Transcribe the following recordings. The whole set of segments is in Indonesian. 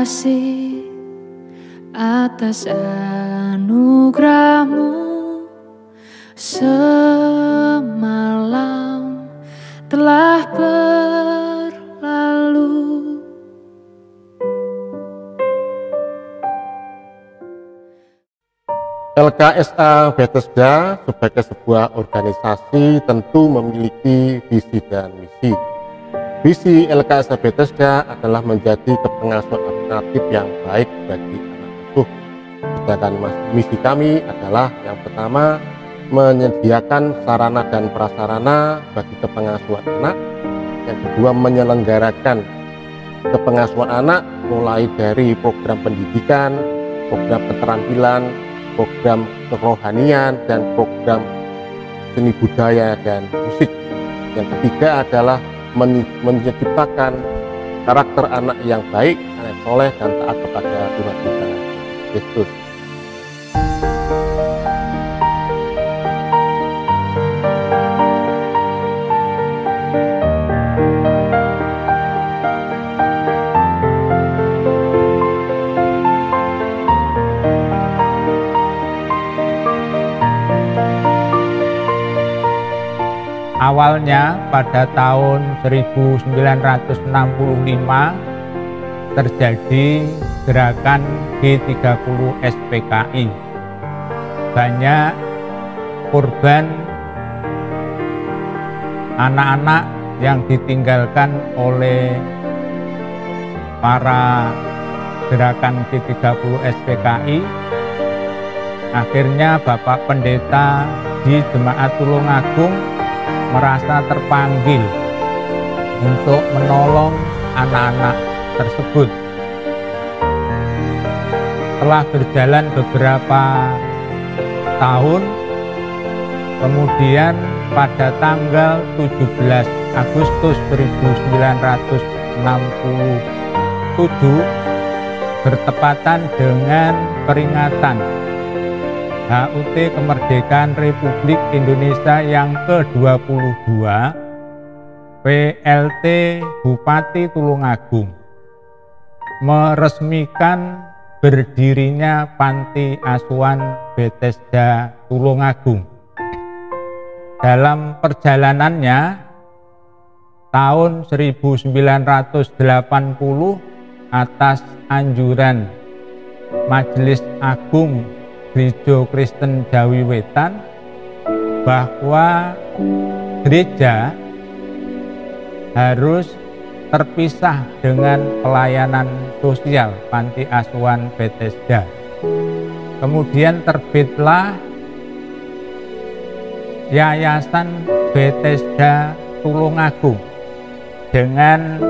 kasih atas anugerahmu. Semalam telah berlalu. LKSA Bethesda sebagai sebuah organisasi tentu memiliki visi dan misi. Visi LKSA Bethesda adalah menjadi kepengasuhan alternatif yang baik bagi anak asuh. Sedangkan misi kami adalah yang pertama, menyediakan sarana dan prasarana bagi kepengasuhan anak. Yang kedua, menyelenggarakan kepengasuhan anak mulai dari program pendidikan, program keterampilan, program kerohanian, dan program seni budaya dan musik. Yang ketiga adalah menciptakan karakter anak yang baik, anak soleh dan taat kepada Tuhan kita Yesus. Awalnya pada tahun 1965 terjadi gerakan G30 SPKI. Banyak korban anak-anak yang ditinggalkan oleh para gerakan G30 SPKI. Akhirnya Bapak Pendeta di Jemaat Tulungagung merasa terpanggil untuk menolong anak-anak tersebut. Setelah berjalan beberapa tahun, kemudian pada tanggal 17 Agustus 1967 bertepatan dengan peringatan HUT Kemerdekaan Republik Indonesia yang ke-22, PLT Bupati Tulungagung meresmikan berdirinya Panti Asuhan Bethesda Tulungagung. Dalam perjalanannya tahun 1980 atas anjuran Majelis Agung Gereja Kristen Jawi Wetan bahwa gereja harus terpisah dengan pelayanan sosial Panti Asuhan Bethesda. Kemudian terbitlah Yayasan Bethesda Tulungagung dengan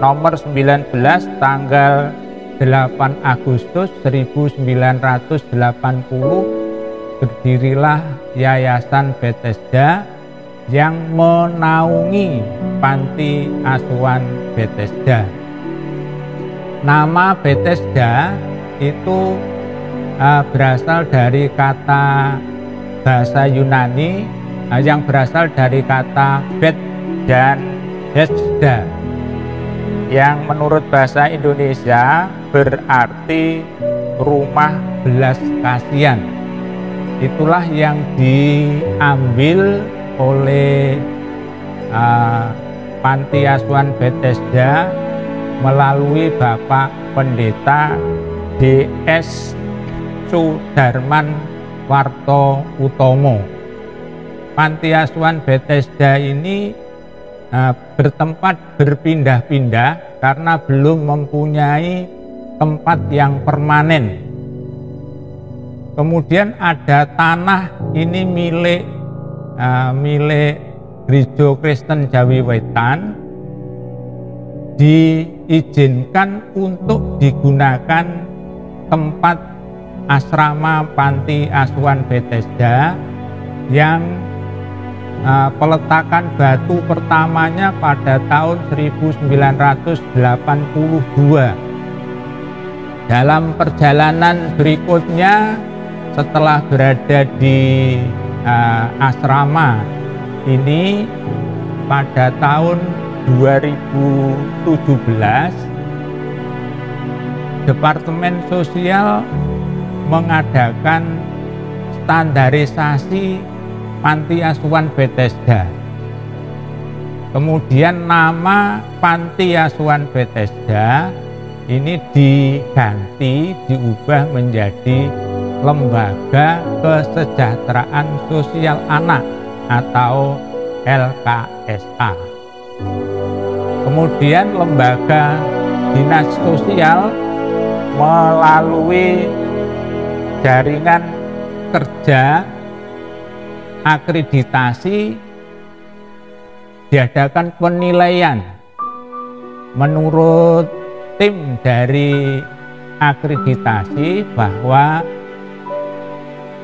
nomor 19 tanggal 8 Agustus 1980 berdirilah Yayasan Bethesda yang menaungi Panti Asuhan Bethesda. Nama Bethesda itu berasal dari kata bahasa Yunani yang berasal dari kata Bet dan Hesda, yang menurut bahasa Indonesia berarti rumah belas kasihan. Itulah yang diambil oleh Panti Asuhan Bethesda melalui Bapak Pendeta DS Sudarman Warto Utomo. Panti Asuhan Bethesda ini bertempat berpindah-pindah karena belum mempunyai tempat yang permanen. Kemudian ada tanah ini milik Gereja Kristen Jawi Wetan, diizinkan untuk digunakan tempat asrama Panti Asuhan Bethesda yang peletakan batu pertamanya pada tahun 1982. Dalam perjalanan berikutnya, setelah berada di asrama ini pada tahun 2017, Departemen Sosial mengadakan standarisasi Panti Asuhan Bethesda. Kemudian nama Panti Asuhan Bethesda ini diganti, diubah menjadi Lembaga Kesejahteraan Sosial Anak atau LKSA. Kemudian Lembaga Dinas Sosial melalui jaringan kerja akreditasi diadakan penilaian menurut tim dari akreditasi bahwa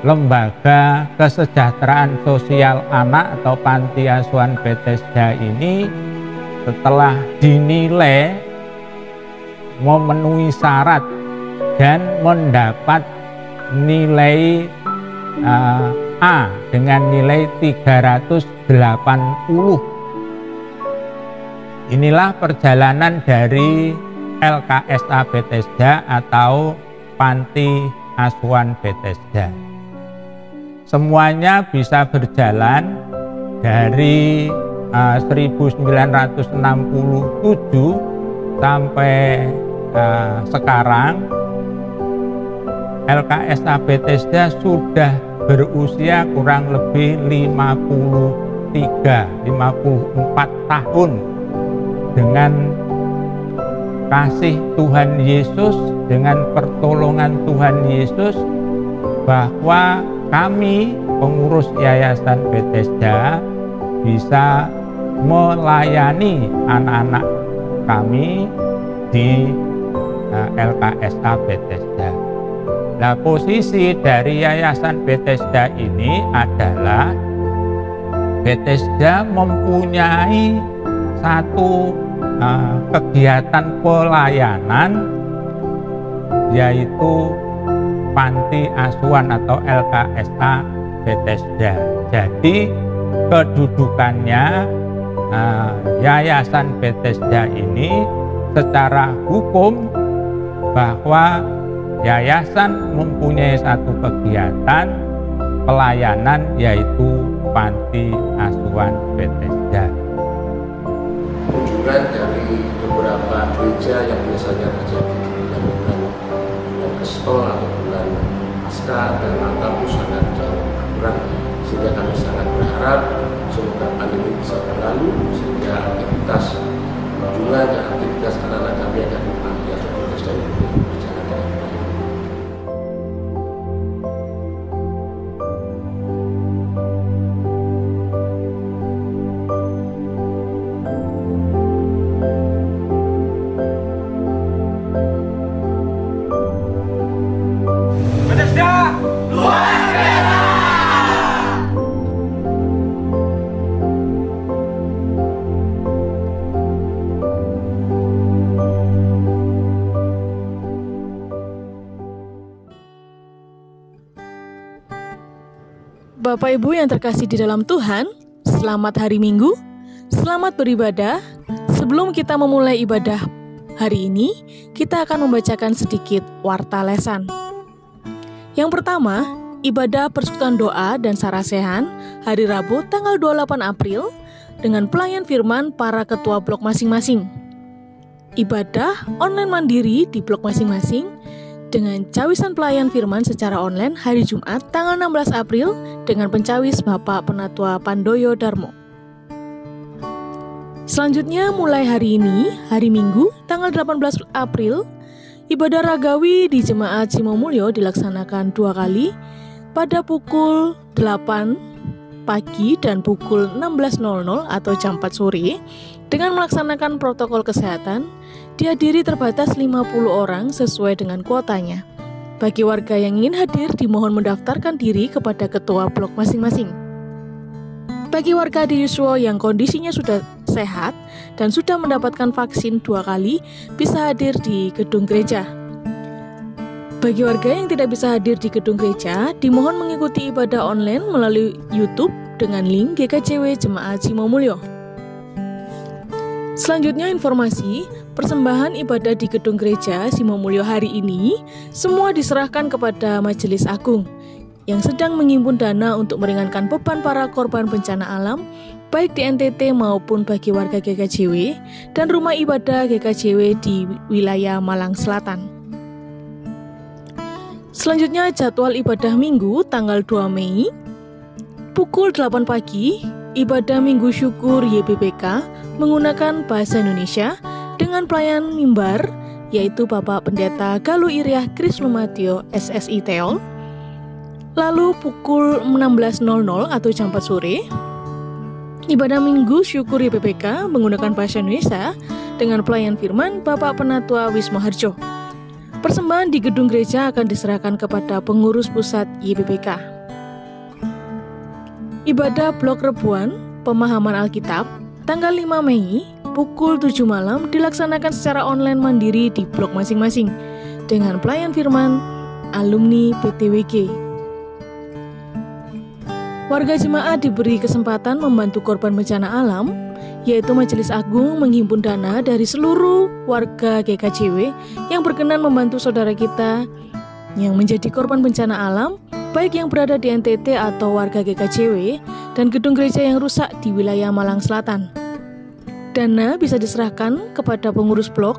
Lembaga Kesejahteraan Sosial Anak atau Panti Asuhan Bethesda ini setelah dinilai memenuhi syarat dan mendapat nilai A dengan nilai 380. Inilah perjalanan dari LKSA Bethesda atau Panti Asuhan Bethesda. Semuanya bisa berjalan dari 1967 sampai sekarang. LKSA Bethesda sudah berusia kurang lebih 54 tahun dengan kasih Tuhan Yesus, dengan pertolongan Tuhan Yesus, bahwa kami pengurus Yayasan Bethesda bisa melayani anak-anak kami di LKSA Bethesda. Nah, posisi dari Yayasan Bethesda ini adalah Bethesda mempunyai satu kegiatan pelayanan, yaitu Panti Asuhan atau LKSA Bethesda. Jadi kedudukannya Yayasan Bethesda ini secara hukum bahwa yayasan mempunyai satu kegiatan pelayanan, yaitu Panti Asuhan Bethesda. Kunjungan dari beberapa gereja yang biasanya terjadi di bulan Kestol atau bulan Paskah dan Natal itu sangat kurang, sehingga kami sangat berharap semoga pandemi bisa berlalu sehingga aktivitas kunjungan dan aktivitas anak-anak kami akan di Panti Asuhan Bethesda ini berjalan dengan baik. Bapak Ibu yang terkasih di dalam Tuhan, selamat hari Minggu, selamat beribadah. Sebelum kita memulai ibadah hari ini, kita akan membacakan sedikit warta lesan. Yang pertama, ibadah persekutuan doa dan sarasehan hari Rabu tanggal 28 April dengan pelayan firman para ketua blok masing-masing. Ibadah online mandiri di blok masing-masing dengan cawisan pelayan firman secara online hari Jumat tanggal 16 April dengan pencawis Bapak Penatua Pandoyo Darmo. Selanjutnya mulai hari ini, hari Minggu tanggal 18 April, ibadah ragawi di Jemaat Simomulyo dilaksanakan 2 kali pada pukul 8 pagi dan pukul 16.00 atau jam 4 sore dengan melaksanakan protokol kesehatan. Dihadiri terbatas 50 orang sesuai dengan kuotanya. Bagi warga yang ingin hadir dimohon mendaftarkan diri kepada ketua blok masing-masing. Bagi warga di Yuswo yang kondisinya sudah sehat dan sudah mendapatkan vaksin 2 kali bisa hadir di gedung gereja. Bagi warga yang tidak bisa hadir di gedung gereja dimohon mengikuti ibadah online melalui YouTube dengan link GKJW Jemaat Simomulyo. Selanjutnya informasi, persembahan ibadah di gedung gereja Simomulyo hari ini semua diserahkan kepada Majelis Agung yang sedang menghimpun dana untuk meringankan beban para korban bencana alam baik di NTT maupun bagi warga GKJW dan rumah ibadah GKJW di wilayah Malang Selatan. Selanjutnya jadwal ibadah Minggu tanggal 2 Mei pukul 8 pagi, ibadah Minggu Syukur YBPK menggunakan bahasa Indonesia dengan pelayan mimbar yaitu Bapak Pendeta Galuh Iriah Krislumatio SSI Teol. Lalu pukul 16.00 atau jam 4 sore, ibadah Minggu Syukur YBPK menggunakan bahasa Indonesia dengan pelayan firman Bapak Penatua Wismo Harjo. Persembahan di gedung gereja akan diserahkan kepada pengurus pusat YBPK. Ibadah Blok Rebuan Pemahaman Alkitab tanggal 5 Mei pukul 7 malam dilaksanakan secara online mandiri di blok masing-masing dengan pelayan firman alumni PTWG. Warga jemaat diberi kesempatan membantu korban bencana alam, yaitu Majelis Agung menghimpun dana dari seluruh warga GKJW yang berkenan membantu saudara kita yang menjadi korban bencana alam, baik yang berada di NTT atau warga GKJW dan gedung gereja yang rusak di wilayah Malang Selatan. Dana bisa diserahkan kepada pengurus blok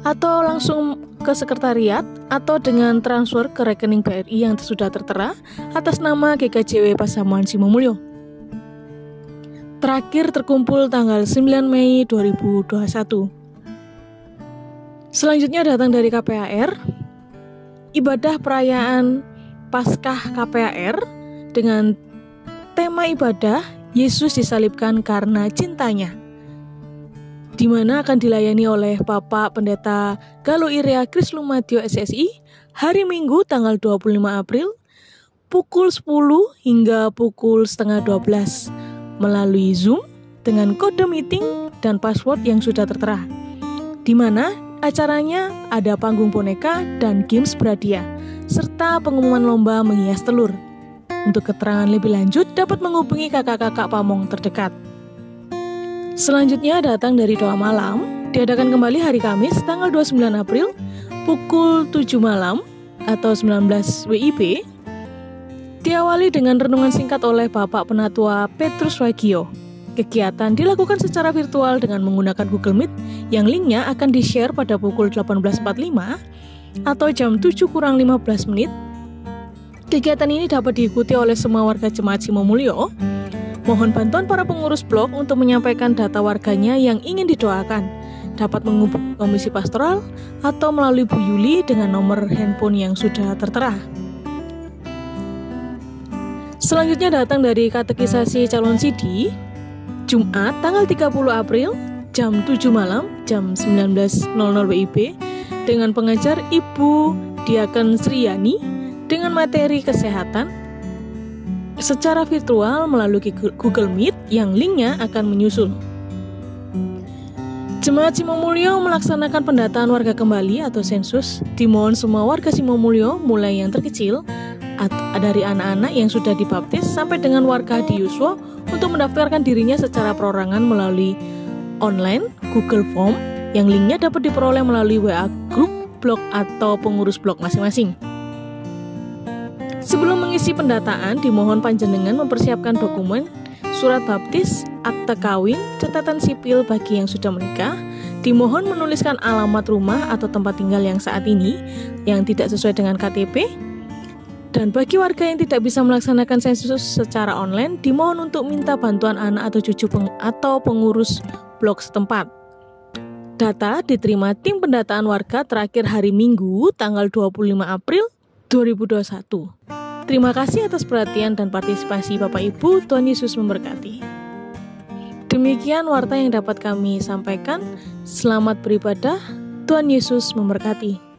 atau langsung ke sekretariat atau dengan transfer ke rekening BRI yang sudah tertera atas nama GKJW Pasamuan Simomulyo. Terakhir terkumpul tanggal 9 Mei 2021. Selanjutnya datang dari KPAR, ibadah perayaan Paskah KPAR dengan tema ibadah Yesus disalibkan karena cintanya, di mana akan dilayani oleh Bapak Pendeta Galuh Iriah Krislumatio SSI hari Minggu tanggal 25 April pukul 10 hingga pukul setengah 12 melalui Zoom dengan kode meeting dan password yang sudah tertera, di mana acaranya ada panggung boneka dan games berhadiah serta pengumuman lomba menghias telur. Untuk keterangan lebih lanjut dapat menghubungi kakak-kakak pamong terdekat. Selanjutnya datang dari doa malam, diadakan kembali hari Kamis tanggal 29 April pukul 7 malam atau 19 WIB, diawali dengan renungan singkat oleh Bapak Penatua Petrus Wagio. Kegiatan dilakukan secara virtual dengan menggunakan Google Meet yang linknya akan di-share pada pukul 18.45 atau jam 7:15 menit. Kegiatan ini dapat diikuti oleh semua warga jemaat Simomulyo. Mohon bantuan para pengurus blok untuk menyampaikan data warganya yang ingin didoakan. Dapat menghubungi komisi pastoral atau melalui Bu Yuli dengan nomor handphone yang sudah tertera. Selanjutnya datang dari katekisasi calon CD, Jumat tanggal 30 April jam 7 malam, jam 19.00 WIB dengan pengajar Ibu Diaken Sriyani dengan materi kesehatan secara virtual melalui Google Meet yang linknya akan menyusul. Jemaat Simomulyo melaksanakan pendataan warga kembali atau sensus. Dimohon semua warga Simomulyo mulai yang terkecil dari anak-anak yang sudah dibaptis sampai dengan warga di Yuswo untuk mendaftarkan dirinya secara perorangan melalui online Google Form yang linknya dapat diperoleh melalui WA grup blok atau pengurus blok masing-masing. Sebelum mengisi pendataan, dimohon panjenengan mempersiapkan dokumen, surat baptis, akte kawin, catatan sipil bagi yang sudah menikah. Dimohon menuliskan alamat rumah atau tempat tinggal yang saat ini yang tidak sesuai dengan KTP. Dan bagi warga yang tidak bisa melaksanakan sensus secara online, dimohon untuk minta bantuan anak atau cucu atau pengurus blok setempat. Data diterima tim pendataan warga terakhir hari Minggu tanggal 25 April 2021. Terima kasih atas perhatian dan partisipasi Bapak Ibu. Tuhan Yesus memberkati. Demikian warta yang dapat kami sampaikan. Selamat beribadah. Tuhan Yesus memberkati.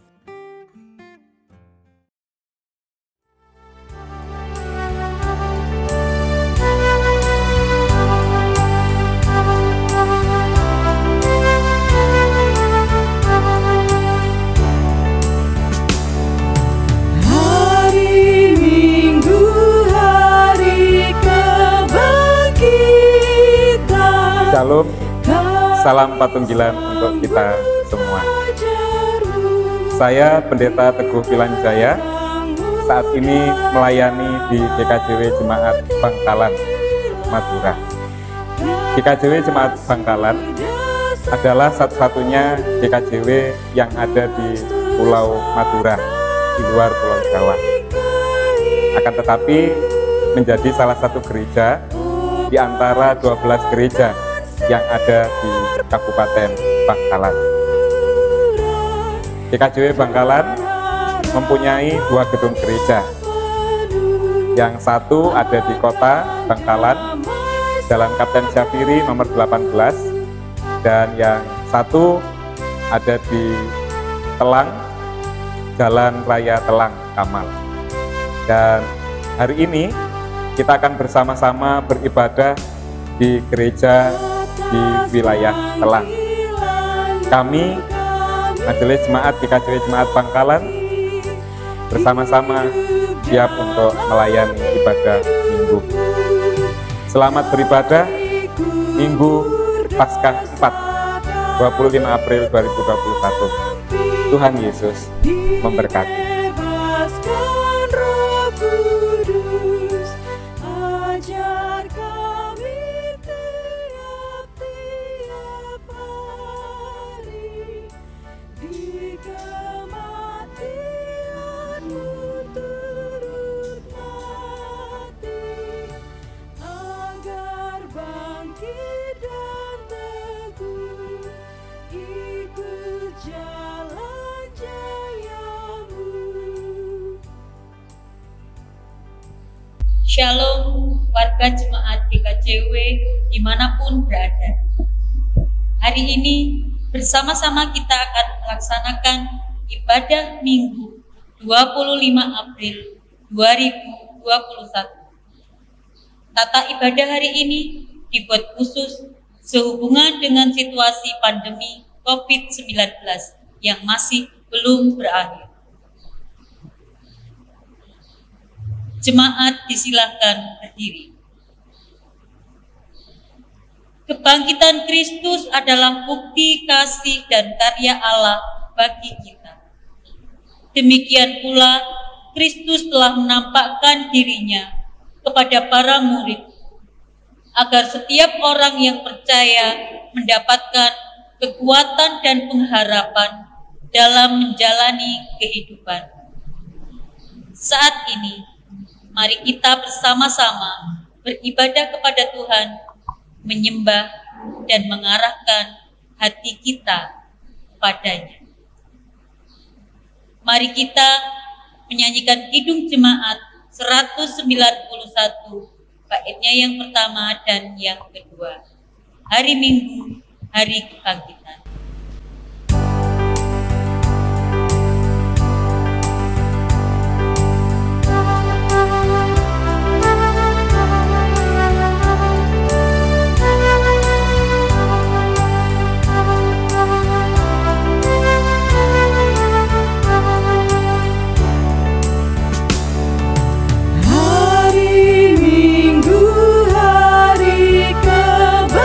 Shalom, Salam Patunggilan untuk kita semua. Saya Pendeta Teguh Pilanjaya, saat ini melayani di GKJW Jemaat Bangkalan, Madura. GKJW Jemaat Bangkalan adalah satu-satunya GKJW yang ada di Pulau Madura, di luar Pulau Jawa. Akan tetapi menjadi salah satu gereja di antara 12 gereja yang ada di Kabupaten Bangkalan. GKJW Bangkalan mempunyai 2 gedung gereja. Yang satu ada di kota Bangkalan, Jalan Kapten Syafiri nomor 18, dan yang satu ada di Telang, Jalan Raya Telang, Kamal. Dan hari ini kita akan bersama-sama beribadah di gereja di wilayah Telang. Kami, Majelis Jemaat GKJW Jemaat Bangkalan, bersama-sama siap untuk melayani ibadah Minggu. Selamat beribadah Minggu Paskah 4, 25 April 2021. Tuhan Yesus memberkati. Shalom warga jemaat GKJW dimanapun berada. Hari ini bersama-sama kita akan melaksanakan ibadah Minggu 25 April 2021. Tata ibadah hari ini dibuat khusus sehubungan dengan situasi pandemi COVID-19 yang masih belum berakhir. Jemaat disilahkan berdiri. Kebangkitan Kristus adalah bukti kasih dan karya Allah bagi kita. Demikian pula Kristus telah menampakkan dirinya kepada para murid, agar setiap orang yang percaya mendapatkan kekuatan dan pengharapan dalam menjalani kehidupan. Saat ini, mari kita bersama-sama beribadah kepada Tuhan, menyembah dan mengarahkan hati kita padanya. Mari kita menyanyikan Kidung Jemaat 191, baitnya yang pertama dan yang kedua. Hari Minggu, Hari Kebangkitan. Hari Kebangkitan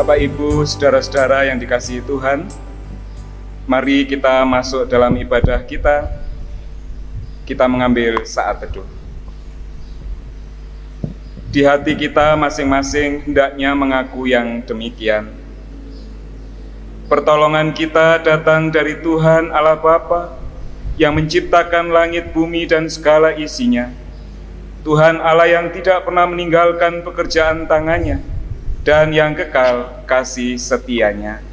Bapak, Ibu, saudara-saudara yang dikasihi Tuhan, mari kita masuk dalam ibadah kita. Kita mengambil saat teduh. Di hati kita masing-masing hendaknya mengaku yang demikian. Pertolongan kita datang dari Tuhan Allah Bapa yang menciptakan langit, bumi, dan segala isinya. Tuhan Allah yang tidak pernah meninggalkan pekerjaan tangannya dan yang kekal kasih setianya.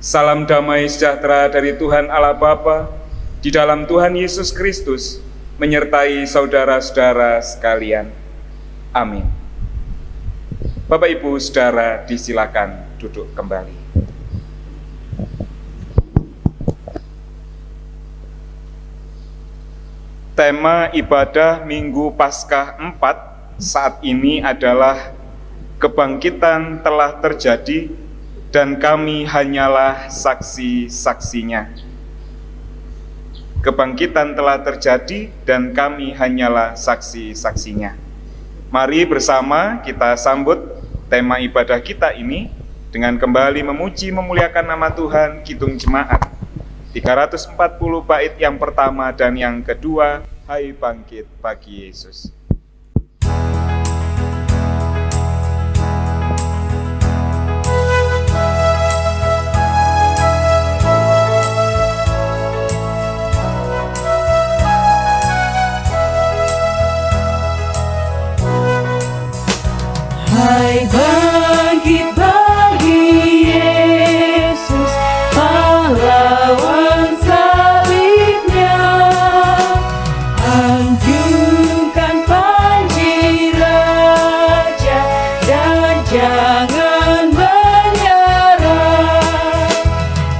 Salam damai sejahtera dari Tuhan Allah Bapa di dalam Tuhan Yesus Kristus menyertai saudara-saudara sekalian. Amin. Bapak, Ibu, saudara, disilakan duduk kembali. Tema ibadah Minggu Paskah 4 saat ini adalah kebangkitan telah terjadi dan kami hanyalah saksi-saksinya. Kebangkitan telah terjadi dan kami hanyalah saksi-saksinya. Mari bersama kita sambut tema ibadah kita ini dengan kembali memuji memuliakan nama Tuhan Kidung Jemaat 340 bait yang pertama dan yang kedua, Hai bangkit bagi Yesus. Hai bangkit bagi Yesus, pahlawan salibnya. Anjungkan panji raja dan jangan menyerah.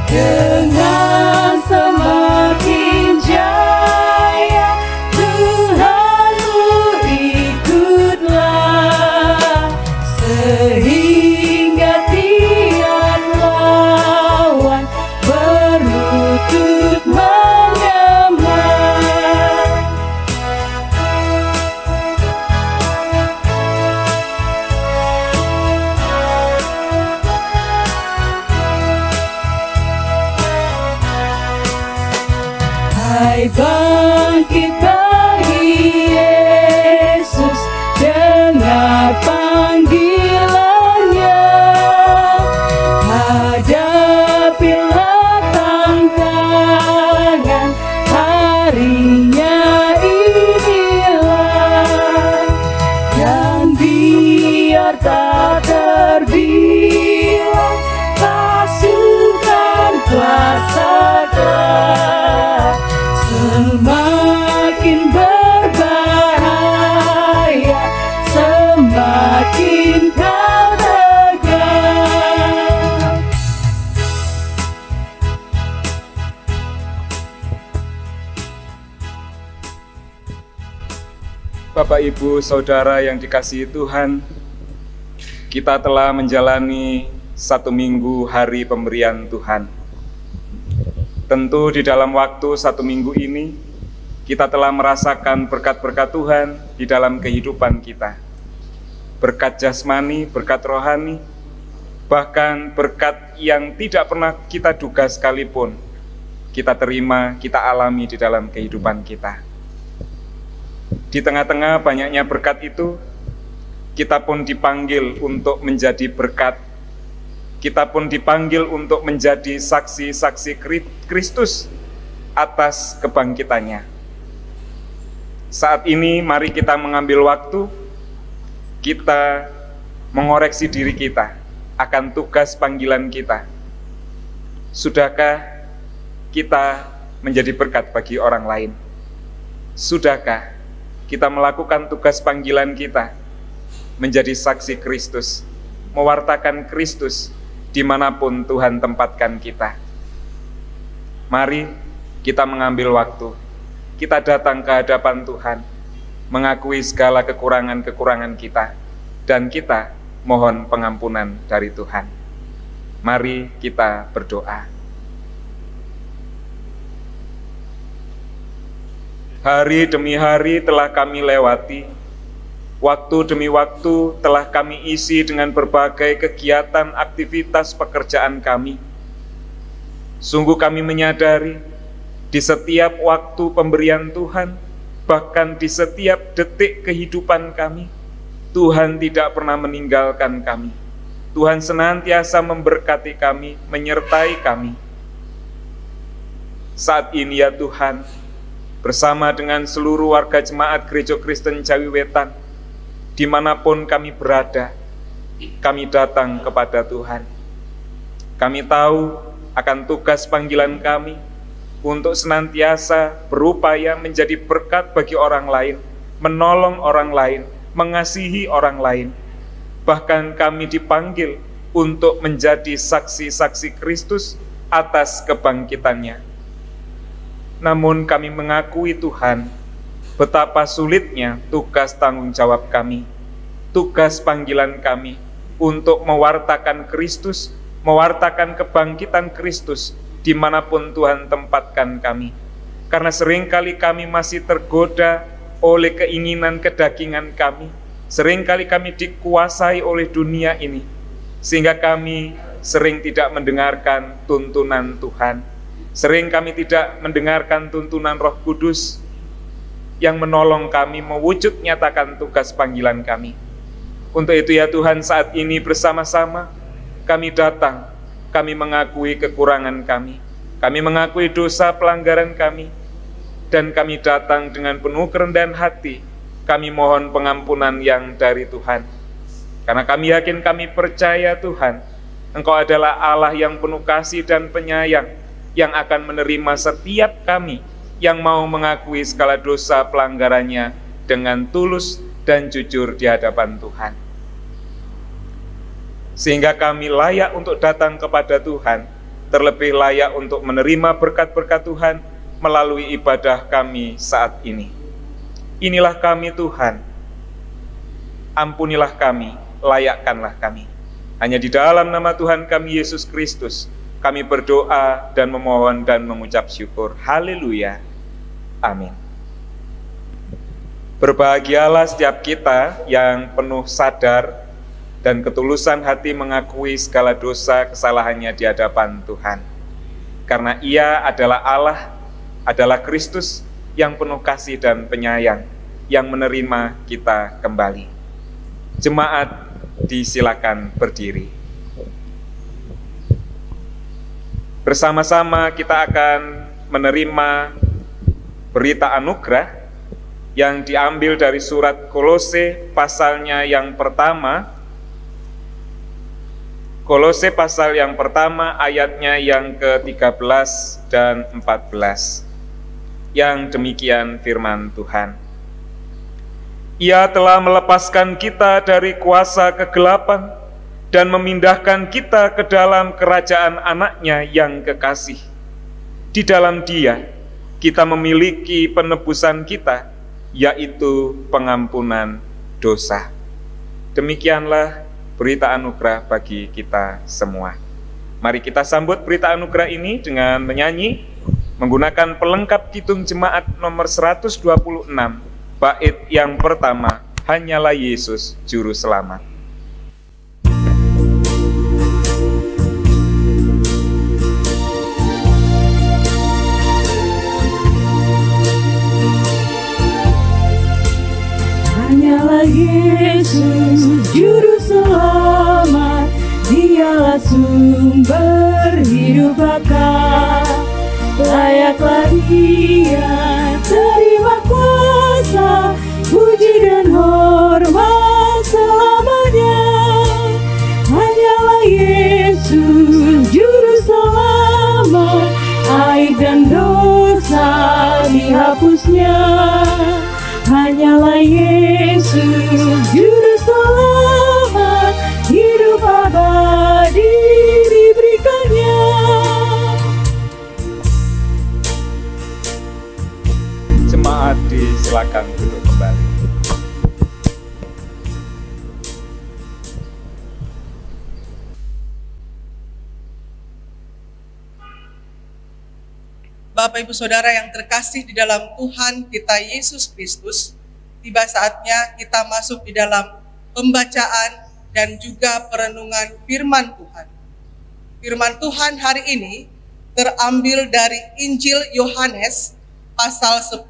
Dengan semakin jaya Tuhanmu ikutlah, sehingga tiada lawan berlutut menyembah. Hai bangkit bagi Yesus, dengar panggilannya. Hadapilah tantangan, harinya inilah. Dan biar tak terbilang pasukan kuasa gelap, semakin berbahaya, semakin kau tegak. Bapak, Ibu, saudara yang dikasihi Tuhan, kita telah menjalani 1 minggu hari pemberian Tuhan. Tentu di dalam waktu 1 minggu ini, kita telah merasakan berkat-berkat Tuhan di dalam kehidupan kita. Berkat jasmani, berkat rohani, bahkan berkat yang tidak pernah kita duga sekalipun, kita terima, kita alami di dalam kehidupan kita. Di tengah-tengah banyaknya berkat itu, kita pun dipanggil untuk menjadi berkat. Kita pun dipanggil untuk menjadi saksi-saksi Kristus atas kebangkitannya. Saat ini mari kita mengambil waktu, kita mengoreksi diri kita akan tugas panggilan kita. Sudahkah kita menjadi berkat bagi orang lain? Sudahkah kita melakukan tugas panggilan kita menjadi saksi Kristus, mewartakan Kristus dimanapun Tuhan tempatkan kita? Mari kita mengambil waktu, kita datang ke hadapan Tuhan, mengakui segala kekurangan-kekurangan kita, dan kita mohon pengampunan dari Tuhan. Mari kita berdoa. Hari demi hari telah kami lewati, Waktu demi waktu telah kami isi dengan berbagai kegiatan aktivitas pekerjaan kami. Sungguh kami menyadari di setiap waktu pemberian Tuhan, bahkan di setiap detik kehidupan kami, Tuhan tidak pernah meninggalkan kami. Tuhan senantiasa memberkati kami, menyertai kami. Saat ini ya Tuhan, bersama dengan seluruh warga jemaat Gereja Kristen Jawi Wetan, dimanapun kami berada, kami datang kepada Tuhan. Kami tahu akan tugas panggilan kami untuk senantiasa berupaya menjadi berkat bagi orang lain, menolong orang lain, mengasihi orang lain. Bahkan kami dipanggil untuk menjadi saksi-saksi Kristus atas kebangkitannya. Namun kami mengakui Tuhan, betapa sulitnya tugas tanggung jawab kami, tugas panggilan kami untuk mewartakan Kristus, mewartakan kebangkitan Kristus dimanapun Tuhan tempatkan kami. Karena seringkali kami masih tergoda oleh keinginan kedagingan kami, seringkali kami dikuasai oleh dunia ini, sehingga kami sering tidak mendengarkan tuntunan Tuhan. Sering kami tidak mendengarkan tuntunan Roh Kudus yang menolong kami mewujud nyatakan tugas panggilan kami. Untuk itu ya Tuhan, saat ini bersama-sama kami datang, kami mengakui kekurangan kami mengakui dosa pelanggaran kami, dan kami datang dengan penuh kerendahan hati, kami mohon pengampunan yang dari Tuhan. Karena kami yakin, kami percaya Tuhan, Engkau adalah Allah yang penuh kasih dan penyayang, yang akan menerima setiap kami yang mau mengakui segala dosa pelanggarannya dengan tulus dan jujur di hadapan Tuhan. Sehingga kami layak untuk datang kepada Tuhan, terlebih layak untuk menerima berkat-berkat Tuhan melalui ibadah kami saat ini. Inilah kami Tuhan, ampunilah kami, layakkanlah kami. Hanya di dalam nama Tuhan kami Yesus Kristus, kami berdoa dan memohon dan mengucap syukur. Haleluya. Amin. Berbahagialah setiap kita yang penuh sadar dan ketulusan hati mengakui segala dosa kesalahannya di hadapan Tuhan. Karena Ia adalah Allah, adalah Kristus yang penuh kasih dan penyayang, yang menerima kita kembali. Jemaat, disilakan berdiri. Bersama-sama kita akan menerima berita anugerah yang diambil dari surat Kolose pasalnya yang pertama. Kolose pasal yang pertama ayatnya yang ke-13 dan 14. Yang demikian firman Tuhan. Ia telah melepaskan kita dari kuasa kegelapan dan memindahkan kita ke dalam kerajaan Anaknya yang kekasih. Di dalam Dia, kita memiliki penebusan kita, yaitu pengampunan dosa. Demikianlah berita anugerah bagi kita semua. Mari kita sambut berita anugerah ini dengan menyanyi, menggunakan pelengkap kidung jemaat nomor 126, bait yang pertama, Hanyalah Yesus Juru Selamat. Hanyalah Yesus Juru Selamat, Dialah sumber hidup bakal. Layaklah Dia terima kuasa, puji dan hormat selamanya. Hanyalah Yesus Juru Selamat, aib dan dosa dihapusnya. Hanyalah Yesus Juru Selamat, hidup abadi diberikannya. Jemaat disilakan duduk kembali. Bapak Ibu Saudara yang terkasih di dalam Tuhan kita Yesus Kristus, tiba saatnya kita masuk di dalam pembacaan dan juga perenungan firman Tuhan. Firman Tuhan hari ini terambil dari Injil Yohanes pasal 10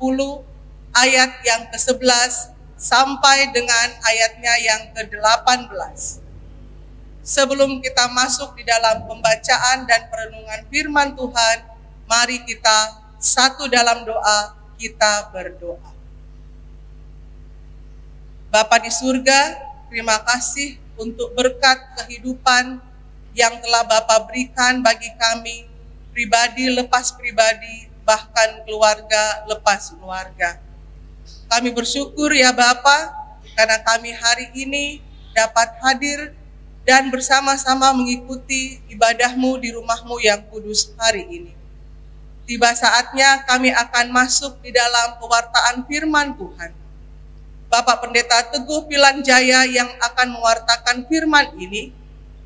ayat yang ke-11 sampai dengan ayatnya yang ke-18. Sebelum kita masuk di dalam pembacaan dan perenungan firman Tuhan, mari kita satu dalam doa, kita berdoa. Bapa di surga, terima kasih untuk berkat kehidupan yang telah Bapa berikan bagi kami, pribadi lepas pribadi, bahkan keluarga lepas keluarga. Kami bersyukur ya Bapa, karena kami hari ini dapat hadir dan bersama-sama mengikuti ibadah-Mu di rumah-Mu yang kudus hari ini. Tiba saatnya kami akan masuk di dalam pewartaan firman Tuhan. Bapak Pendeta Teguh Pilanjaya yang akan mewartakan firman ini,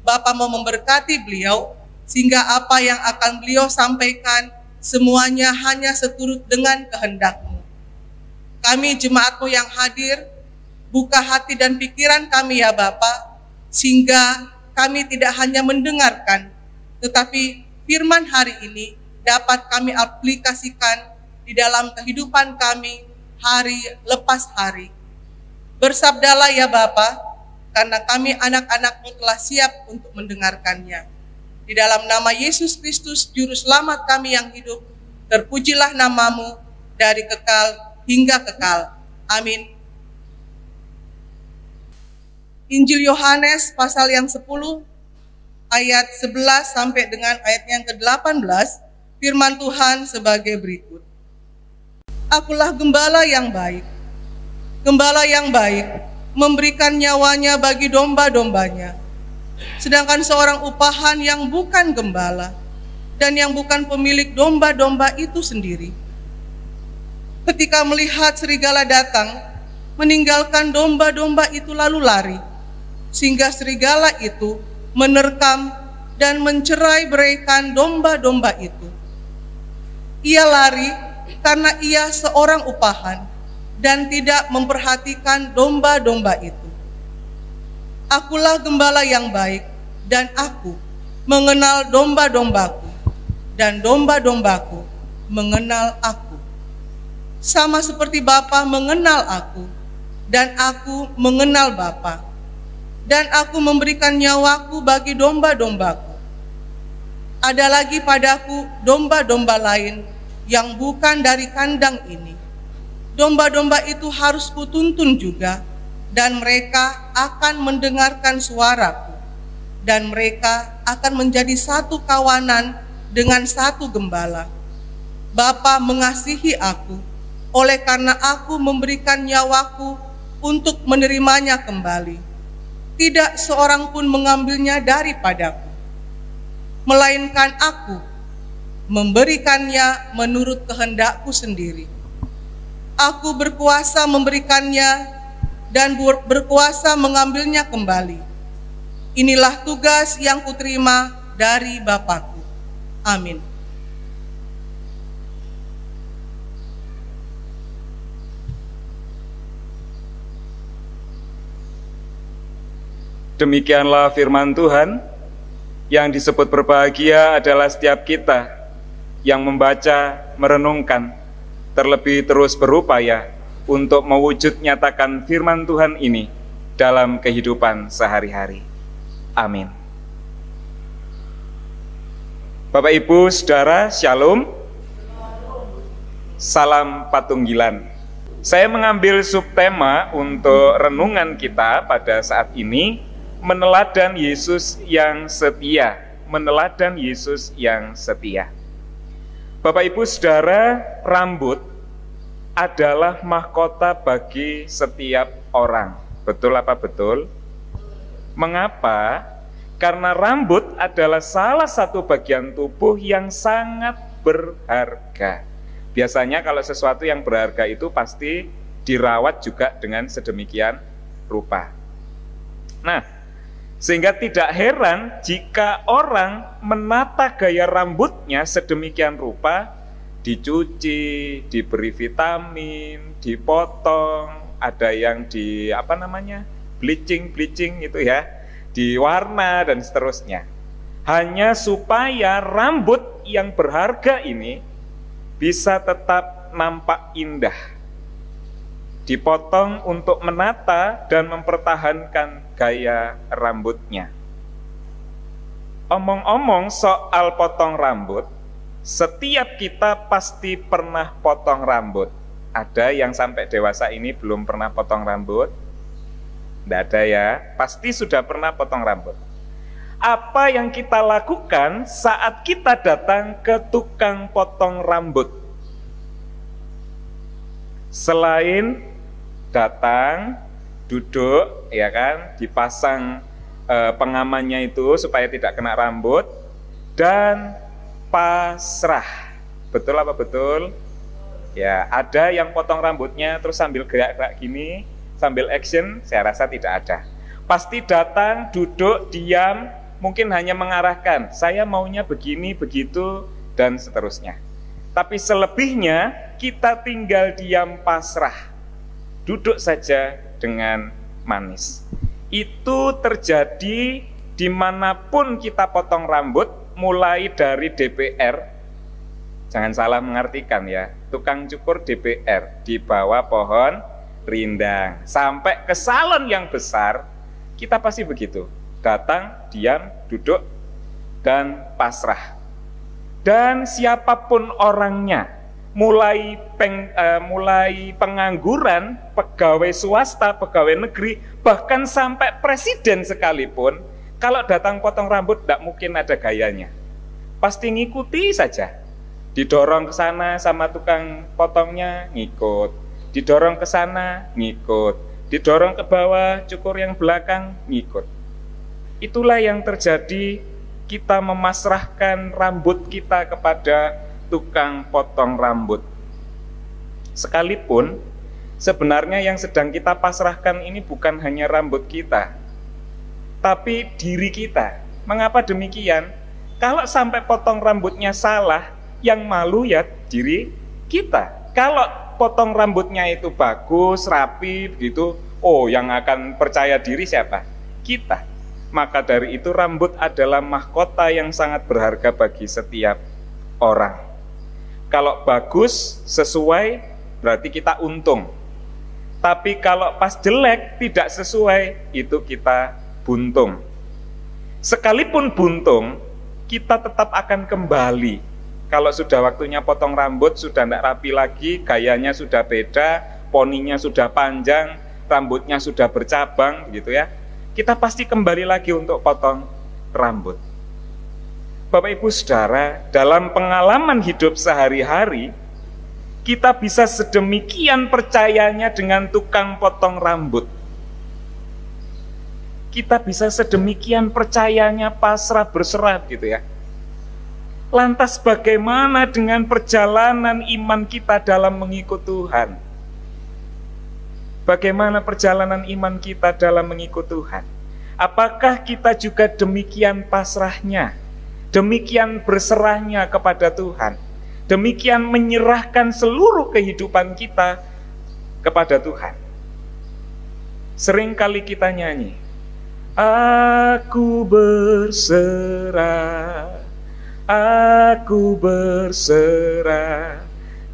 Bapak mau memberkati beliau, sehingga apa yang akan beliau sampaikan semuanya hanya seturut dengan kehendak-Mu. Kami jemaat-Mu yang hadir, buka hati dan pikiran kami ya Bapak, sehingga kami tidak hanya mendengarkan, tetapi firman hari ini dapat kami aplikasikan di dalam kehidupan kami hari lepas hari. Bersabdalah ya Bapa, karena kami anak-anak-Mu telah siap untuk mendengarkannya. Di dalam nama Yesus Kristus, Juru Selamat kami yang hidup, terpujilah nama-Mu dari kekal hingga kekal. Amin. Injil Yohanes pasal yang 10, ayat 11 sampai dengan ayat yang ke-18, firman Tuhan sebagai berikut. Akulah gembala yang baik. Gembala yang baik memberikan nyawanya bagi domba-dombanya. Sedangkan seorang upahan yang bukan gembala dan yang bukan pemilik domba-domba itu sendiri, ketika melihat serigala datang, meninggalkan domba-domba itu lalu lari, sehingga serigala itu menerkam dan mencerai-beraikan domba-domba itu. Ia lari karena ia seorang upahan dan tidak memperhatikan domba-domba itu. Akulah gembala yang baik, dan aku mengenal domba-dombaku, dan domba-dombaku mengenal aku. Sama seperti Bapa mengenal aku, dan aku mengenal Bapa, dan aku memberikan nyawaku bagi domba-dombaku. Ada lagi padaku domba-domba lain yang bukan dari kandang ini. Domba-domba itu harus kutuntun juga, dan mereka akan mendengarkan suaraku, dan mereka akan menjadi satu kawanan dengan satu gembala. Bapa mengasihi aku, oleh karena aku memberikan nyawaku untuk menerimanya kembali. Tidak seorang pun mengambilnya daripadaku, melainkan aku memberikannya menurut kehendakku sendiri. Aku berkuasa memberikannya dan berkuasa mengambilnya kembali. Inilah tugas yang kuterima dari Bapakku. Amin. Demikianlah firman Tuhan. Yang disebut berbahagia adalah setiap kita yang membaca, merenungkan, terlebih terus berupaya untuk mewujud nyatakan firman Tuhan ini dalam kehidupan sehari-hari. Amin. Bapak Ibu Saudara, Shalom. Salam Patunggilan. Saya mengambil subtema untuk renungan kita pada saat ini, meneladan Yesus yang setia. Meneladan Yesus yang setia. Bapak Ibu Saudara, rambut adalah mahkota bagi setiap orang. Betul apa betul? Mengapa? Karena rambut adalah salah satu bagian tubuh yang sangat berharga. Biasanya kalau sesuatu yang berharga itu pasti dirawat juga dengan sedemikian rupa. Nah, sehingga tidak heran jika orang menata gaya rambutnya sedemikian rupa, dicuci, diberi vitamin, dipotong, ada yang di bleaching itu ya, diwarna dan seterusnya. Hanya supaya rambut yang berharga ini bisa tetap nampak indah, dipotong untuk menata dan mempertahankan gaya rambutnya. Omong-omong soal potong rambut, setiap kita pasti pernah potong rambut. Ada yang sampai dewasa ini belum pernah potong rambut? Tidak ada ya, pasti sudah pernah potong rambut. Apa yang kita lakukan saat kita datang ke tukang potong rambut? Selain datang, duduk, ya kan, dipasang pengamannya itu supaya tidak kena rambut, dan pasrah. Betul apa betul? Ya, ada yang potong rambutnya terus sambil gerak-gerak gini, sambil action, saya rasa tidak ada. Pasti datang, duduk, diam, mungkin hanya mengarahkan, saya maunya begini, begitu, dan seterusnya. Tapi selebihnya kita tinggal diam pasrah, duduk saja dengan manis. Itu terjadi dimanapun kita potong rambut, mulai dari DPR, jangan salah mengartikan ya, tukang cukur DPR di bawah pohon rindang, sampai ke salon yang besar, kita pasti begitu, datang, diam, duduk, dan pasrah. Dan siapapun orangnya, mulai pengangguran, pegawai swasta, pegawai negeri, bahkan sampai presiden sekalipun, kalau datang potong rambut tidak mungkin ada gayanya, pasti ngikuti saja, didorong ke sana sama tukang potongnya ngikut, didorong ke sana ngikut, didorong ke bawah cukur yang belakang ngikut. Itulah yang terjadi, kita memasrahkan rambut kita kepada tukang potong rambut. Sekalipun sebenarnya yang sedang kita pasrahkan ini bukan hanya rambut kita, tapi diri kita. Mengapa demikian? Kalau sampai potong rambutnya salah, yang malu ya diri kita. Kalau potong rambutnya itu bagus, rapi, begitu, oh yang akan percaya diri siapa? Kita. Maka dari itu rambut adalah mahkota yang sangat berharga bagi setiap orang. Kalau bagus, sesuai, berarti kita untung. Tapi kalau pas jelek, tidak sesuai, itu kita buntung. Sekalipun buntung, kita tetap akan kembali. Kalau sudah waktunya potong rambut, sudah tidak rapi lagi, gayanya sudah beda, poninya sudah panjang, rambutnya sudah bercabang, gitu ya. Kita pasti kembali lagi untuk potong rambut. Bapak Ibu Saudara, dalam pengalaman hidup sehari-hari, kita bisa sedemikian percayanya dengan tukang potong rambut. Kita bisa sedemikian percayanya, pasrah, berserah gitu ya. Lantas bagaimana dengan perjalanan iman kita dalam mengikut Tuhan? Bagaimana perjalanan iman kita dalam mengikut Tuhan? Apakah kita juga demikian pasrahnya, demikian berserahnya kepada Tuhan, demikian menyerahkan seluruh kehidupan kita kepada Tuhan? Seringkali kita nyanyi, aku berserah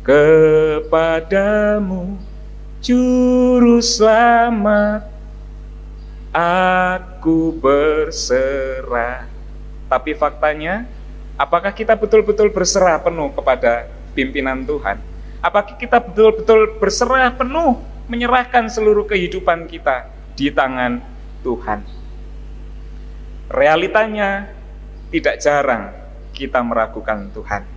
kepadamu, Juru Selamat, aku berserah. Tapi faktanya, apakah kita betul-betul berserah penuh kepada pimpinan Tuhan? Apakah kita betul-betul berserah penuh, menyerahkan seluruh kehidupan kita di tangan Tuhan? Realitanya, tidak jarang kita meragukan Tuhan.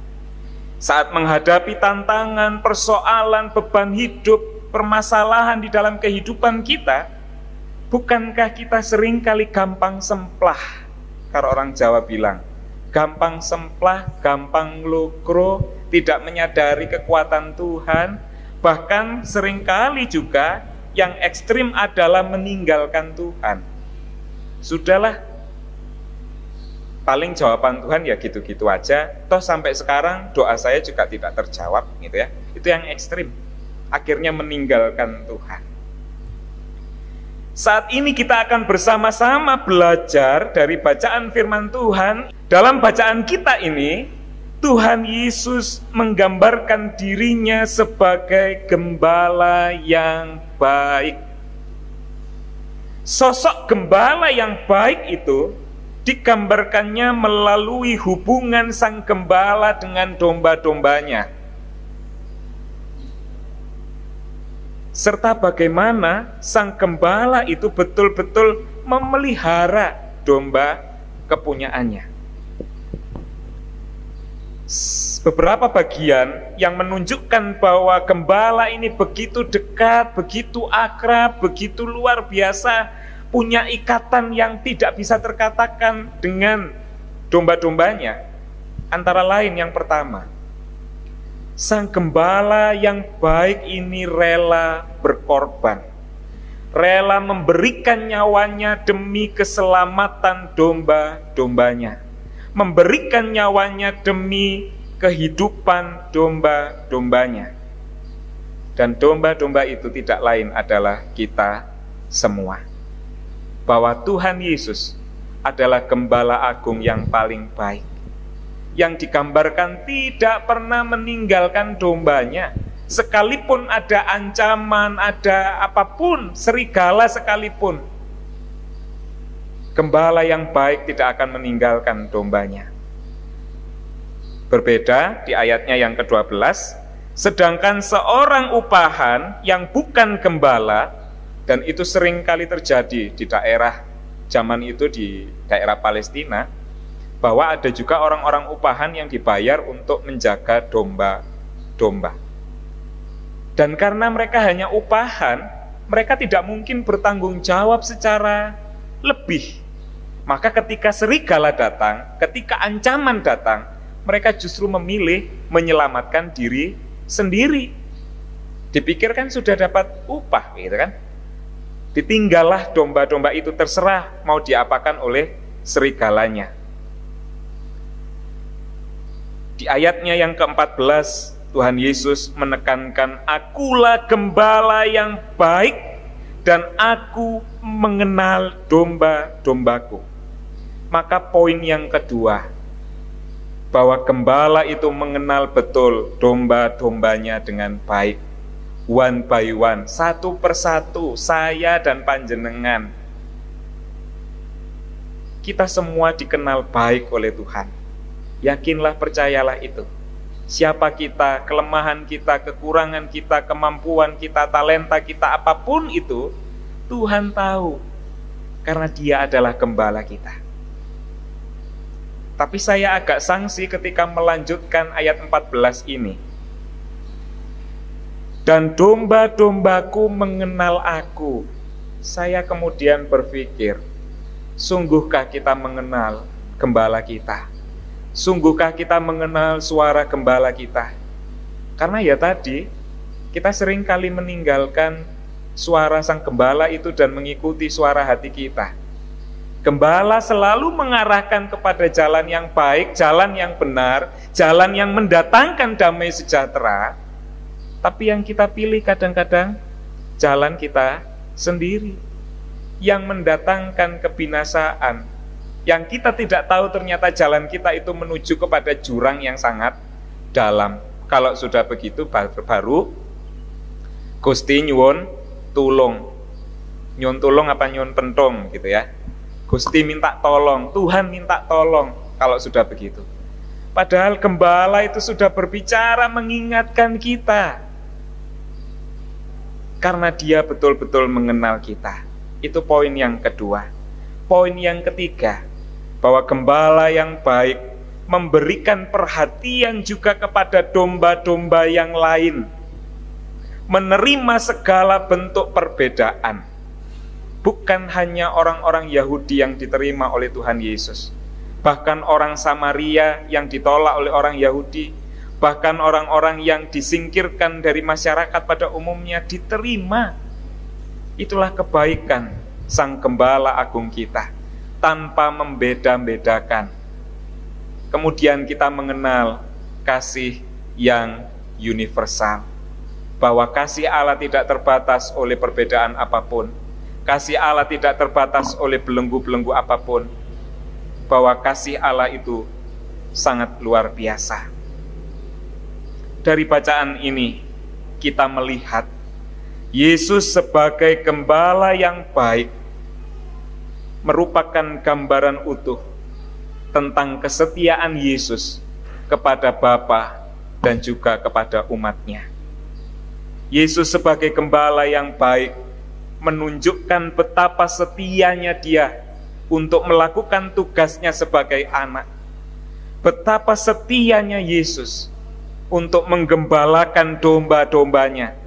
Saat menghadapi tantangan, persoalan, beban hidup, permasalahan di dalam kehidupan kita, bukankah kita seringkali gampang semplah? Kalau orang Jawa bilang, gampang semplah, gampang nglokro, tidak menyadari kekuatan Tuhan. Bahkan seringkali juga yang ekstrim adalah meninggalkan Tuhan. Sudahlah, paling jawaban Tuhan ya gitu-gitu aja, toh sampai sekarang doa saya juga tidak terjawab gitu ya. Itu yang ekstrim, akhirnya meninggalkan Tuhan. Saat ini kita akan bersama-sama belajar dari bacaan firman Tuhan. Dalam bacaan kita ini, Tuhan Yesus menggambarkan dirinya sebagai gembala yang baik. Sosok gembala yang baik itu digambarkannya melalui hubungan sang gembala dengan domba-dombanya, serta bagaimana sang gembala itu betul-betul memelihara domba kepunyaannya. Beberapa bagian yang menunjukkan bahwa gembala ini begitu dekat, begitu akrab, begitu luar biasa, punya ikatan yang tidak bisa terkatakan dengan domba-dombanya. Antara lain yang pertama, sang gembala yang baik ini rela berkorban, rela memberikan nyawanya demi keselamatan domba-dombanya, memberikan nyawanya demi kehidupan domba-dombanya. Dan domba-domba itu tidak lain adalah kita semua. Bahwa Tuhan Yesus adalah gembala agung yang paling baik, yang digambarkan tidak pernah meninggalkan dombanya, sekalipun ada ancaman, ada apapun, serigala sekalipun, gembala yang baik tidak akan meninggalkan dombanya. Berbeda di ayatnya yang ke-12, sedangkan seorang upahan yang bukan gembala, dan itu sering kali terjadi di daerah zaman itu, di daerah Palestina, bahwa ada juga orang-orang upahan yang dibayar untuk menjaga domba-domba. Dan karena mereka hanya upahan, mereka tidak mungkin bertanggung jawab secara lebih. Maka ketika serigala datang, ketika ancaman datang, mereka justru memilih menyelamatkan diri sendiri. Dipikirkan sudah dapat upah, gitu kan? Ditinggallah domba-domba itu, terserah mau diapakan oleh serigalanya. Di ayatnya yang ke-14, Tuhan Yesus menekankan, akulah gembala yang baik dan aku mengenal domba-dombaku. Maka poin yang kedua, bahwa gembala itu mengenal betul domba-dombanya dengan baik. One by one, satu persatu, saya dan panjenengan, kita semua dikenal baik oleh Tuhan. Yakinlah, percayalah itu. Siapa kita, kelemahan kita, kekurangan kita, kemampuan kita, talenta kita, apapun itu, Tuhan tahu, karena Dia adalah gembala kita. Tapi saya agak sangsi ketika melanjutkan ayat 14 ini. Dan domba-dombaku mengenal aku. Saya kemudian berpikir, sungguhkah kita mengenal gembala kita? Sungguhkah kita mengenal suara gembala kita? Karena ya tadi, kita sering kali meninggalkan suara sang gembala itu dan mengikuti suara hati kita. Gembala selalu mengarahkan kepada jalan yang baik, jalan yang benar, jalan yang mendatangkan damai sejahtera. Tapi yang kita pilih kadang-kadang jalan kita sendiri, yang mendatangkan kebinasaan, yang kita tidak tahu ternyata jalan kita itu menuju kepada jurang yang sangat dalam. Kalau sudah begitu baru Gusti nyuwun tulung. Nyuwun tulung apa nyuwun pentong gitu ya. Gusti minta tolong, Tuhan minta tolong kalau sudah begitu. Padahal gembala itu sudah berbicara mengingatkan kita, karena Dia betul-betul mengenal kita. Itu poin yang kedua. Poin yang ketiga, bahwa gembala yang baik memberikan perhatian juga kepada domba-domba yang lain, menerima segala bentuk perbedaan. Bukan hanya orang-orang Yahudi yang diterima oleh Tuhan Yesus, bahkan orang Samaria yang ditolak oleh orang Yahudi, bahkan orang-orang yang disingkirkan dari masyarakat pada umumnya diterima. Itulah kebaikan sang gembala agung kita, tanpa membeda-bedakan. Kemudian kita mengenal kasih yang universal, bahwa kasih Allah tidak terbatas oleh perbedaan apapun. kasih Allah tidak terbatas oleh belenggu-belenggu apapun, bahwa kasih Allah itu sangat luar biasa. Dari bacaan ini kita melihat Yesus sebagai gembala yang baik merupakan gambaran utuh tentang kesetiaan Yesus kepada Bapa dan juga kepada umatnya. Yesus sebagai gembala yang baik menunjukkan betapa setianya Dia untuk melakukan tugasnya sebagai anak. Betapa setianya Yesus untuk menggembalakan domba-dombanya,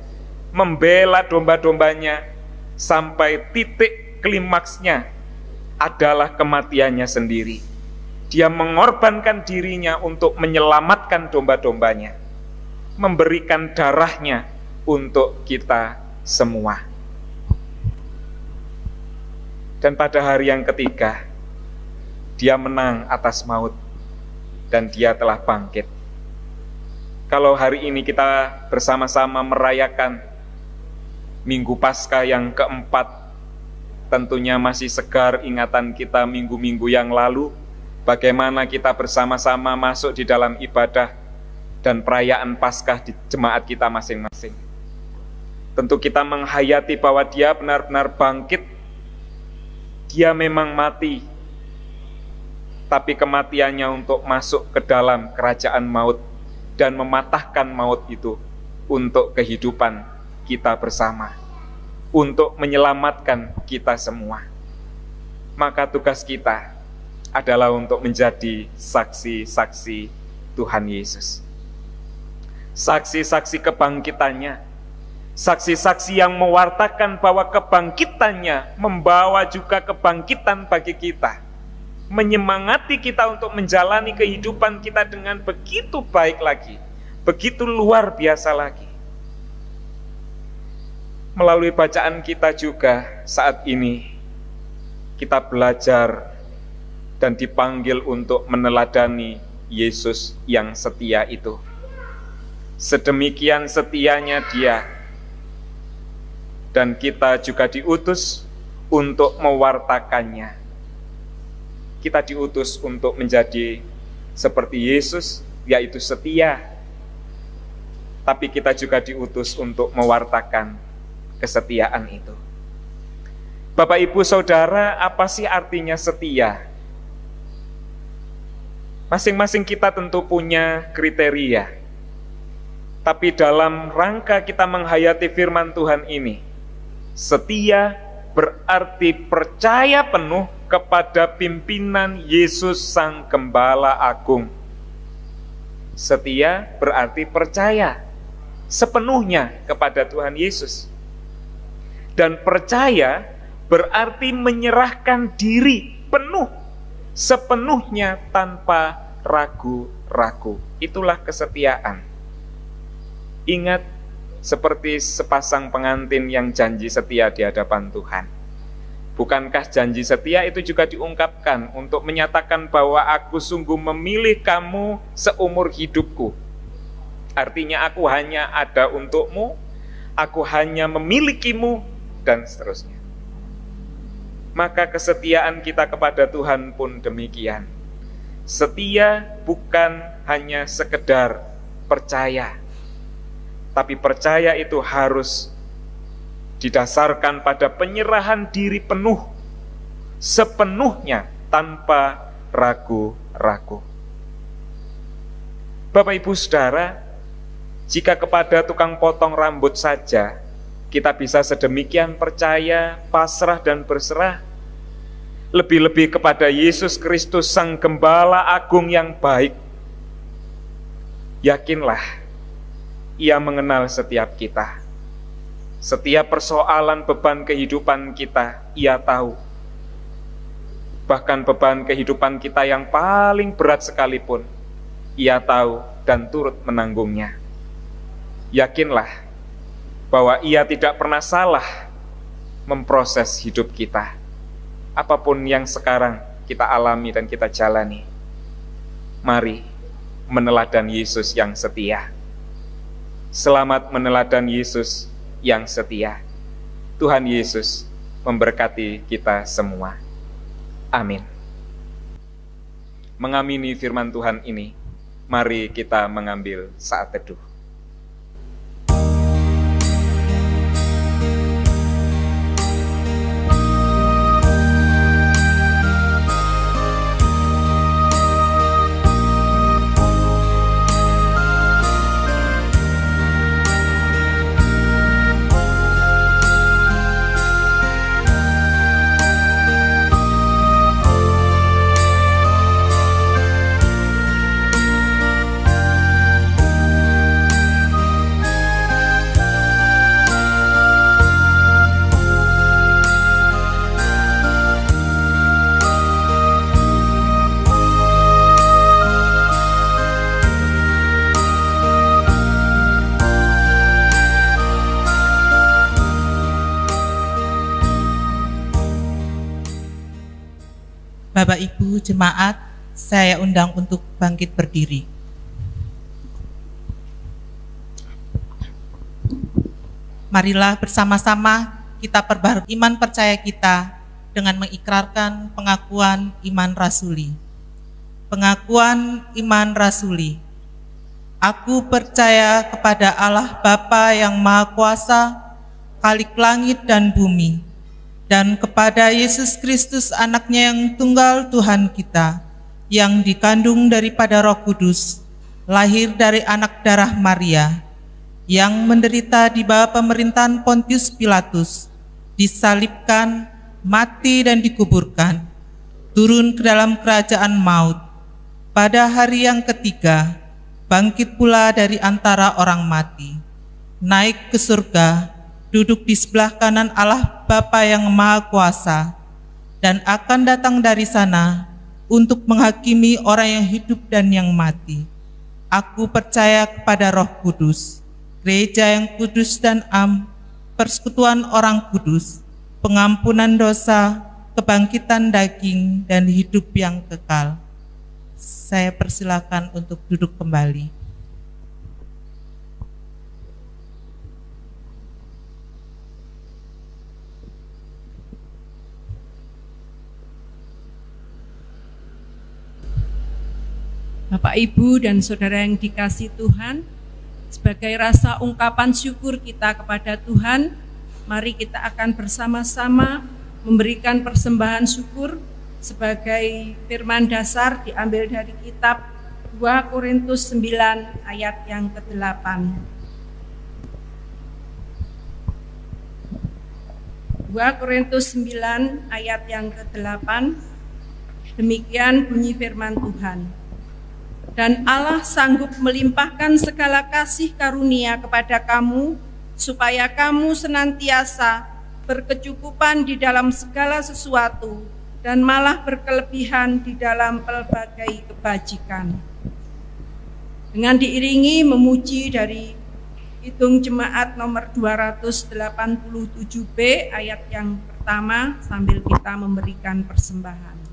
membela domba-dombanya sampai titik klimaksnya adalah kematiannya sendiri. Dia mengorbankan dirinya untuk menyelamatkan domba-dombanya, memberikan darahnya untuk kita semua. Dan pada hari yang ketiga, Dia menang atas maut dan Dia telah bangkit. Kalau hari ini kita bersama-sama merayakan Minggu Paskah yang keempat, tentunya masih segar ingatan kita minggu-minggu yang lalu, bagaimana kita bersama-sama masuk di dalam ibadah dan perayaan Paskah di jemaat kita masing-masing. Tentu kita menghayati bahwa Dia benar-benar bangkit. Dia memang mati, tapi kematiannya untuk masuk ke dalam kerajaan maut dan mematahkan maut itu untuk kehidupan kita bersama, untuk menyelamatkan kita semua. Maka tugas kita adalah untuk menjadi saksi-saksi Tuhan Yesus. Saksi-saksi kebangkitannya, saksi-saksi yang mewartakan bahwa kebangkitannya membawa juga kebangkitan bagi kita, menyemangati kita untuk menjalani kehidupan kita dengan begitu baik lagi, begitu luar biasa lagi. Melalui bacaan kita juga saat ini, kita belajar dan dipanggil untuk meneladani Yesus yang setia itu. Sedemikian setianya Dia, dan kita juga diutus untuk mewartakannya. Kita diutus untuk menjadi seperti Yesus, yaitu setia. Tapi kita juga diutus untuk mewartakan kesetiaan itu. Bapak, Ibu, Saudara, apa sih artinya setia? Masing-masing kita tentu punya kriteria. Tapi dalam rangka kita menghayati firman Tuhan ini, setia berarti percaya penuh kepada pimpinan Yesus Sang Gembala Agung. Setia berarti percaya sepenuhnya kepada Tuhan Yesus. Dan percaya berarti menyerahkan diri penuh, sepenuhnya tanpa ragu-ragu. Itulah kesetiaan. Ingat, seperti sepasang pengantin yang janji setia di hadapan Tuhan. Bukankah janji setia itu juga diungkapkan untuk menyatakan bahwa aku sungguh memilih kamu seumur hidupku. Artinya aku hanya ada untukmu, aku hanya memilikimu, dan seterusnya. Maka kesetiaan kita kepada Tuhan pun demikian. Setia bukan hanya sekedar percaya, tapi percaya itu harus didasarkan pada penyerahan diri penuh, sepenuhnya tanpa ragu-ragu. Bapak, Ibu, Saudara, jika kepada tukang potong rambut saja kita bisa sedemikian percaya, pasrah, dan berserah, lebih-lebih kepada Yesus Kristus Sang Gembala Agung yang baik, yakinlah Ia mengenal setiap kita. Setiap persoalan beban kehidupan kita, Ia tahu. Bahkan beban kehidupan kita yang paling berat sekalipun, Ia tahu dan turut menanggungnya. Yakinlah bahwa Ia tidak pernah salah memproses hidup kita. Apapun yang sekarang kita alami dan kita jalani, mari meneladan Yesus yang setia. Selamat meneladan Yesus yang setia. Tuhan Yesus memberkati kita semua. Amin. Mengamini firman Tuhan ini, mari kita mengambil saat teduh. Bapak Ibu jemaat, saya undang untuk bangkit berdiri. Marilah bersama-sama kita perbaharui iman percaya kita dengan mengikrarkan pengakuan iman rasuli. Pengakuan iman rasuli. Aku percaya kepada Allah Bapa yang Maha Kuasa, Khalik langit dan bumi, dan kepada Yesus Kristus anaknya yang tunggal Tuhan kita, yang dikandung daripada Roh Kudus, lahir dari anak darah Maria, yang menderita di bawah pemerintahan Pontius Pilatus, disalibkan, mati dan dikuburkan, turun ke dalam kerajaan maut, pada hari yang ketiga, bangkit pula dari antara orang mati, naik ke surga, duduk di sebelah kanan Allah Bapa yang Maha Kuasa, dan akan datang dari sana untuk menghakimi orang yang hidup dan yang mati. Aku percaya kepada Roh Kudus, gereja yang kudus dan persekutuan orang kudus, pengampunan dosa, kebangkitan daging, dan hidup yang kekal. Saya persilakan untuk duduk kembali. Bapak, Ibu, dan Saudara yang dikasihi Tuhan, sebagai rasa ungkapan syukur kita kepada Tuhan, mari kita akan bersama-sama memberikan persembahan syukur sebagai firman dasar diambil dari kitab 2 Korintus 9 ayat yang ke-8. 2 Korintus 9 ayat yang ke-8, demikian bunyi firman Tuhan. Dan Allah sanggup melimpahkan segala kasih karunia kepada kamu, supaya kamu senantiasa berkecukupan di dalam segala sesuatu, dan malah berkelebihan di dalam pelbagai kebajikan. Dengan diiringi memuji dari Kidung Jemaat nomor 287B ayat yang pertama, sambil kita memberikan persembahan.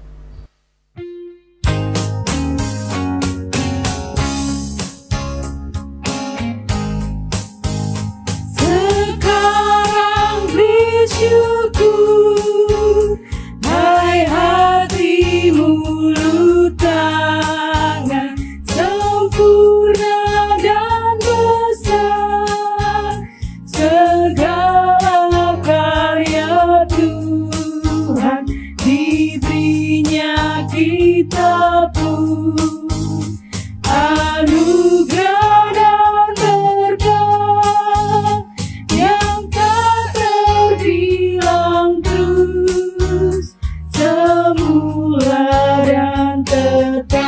Syukur, hai hati mulut tangan, sempurna dan besar, segala karya Tuhan, diberinya kita pun anugerah dan berkah yang tak terbilang terus, semula dan tetap.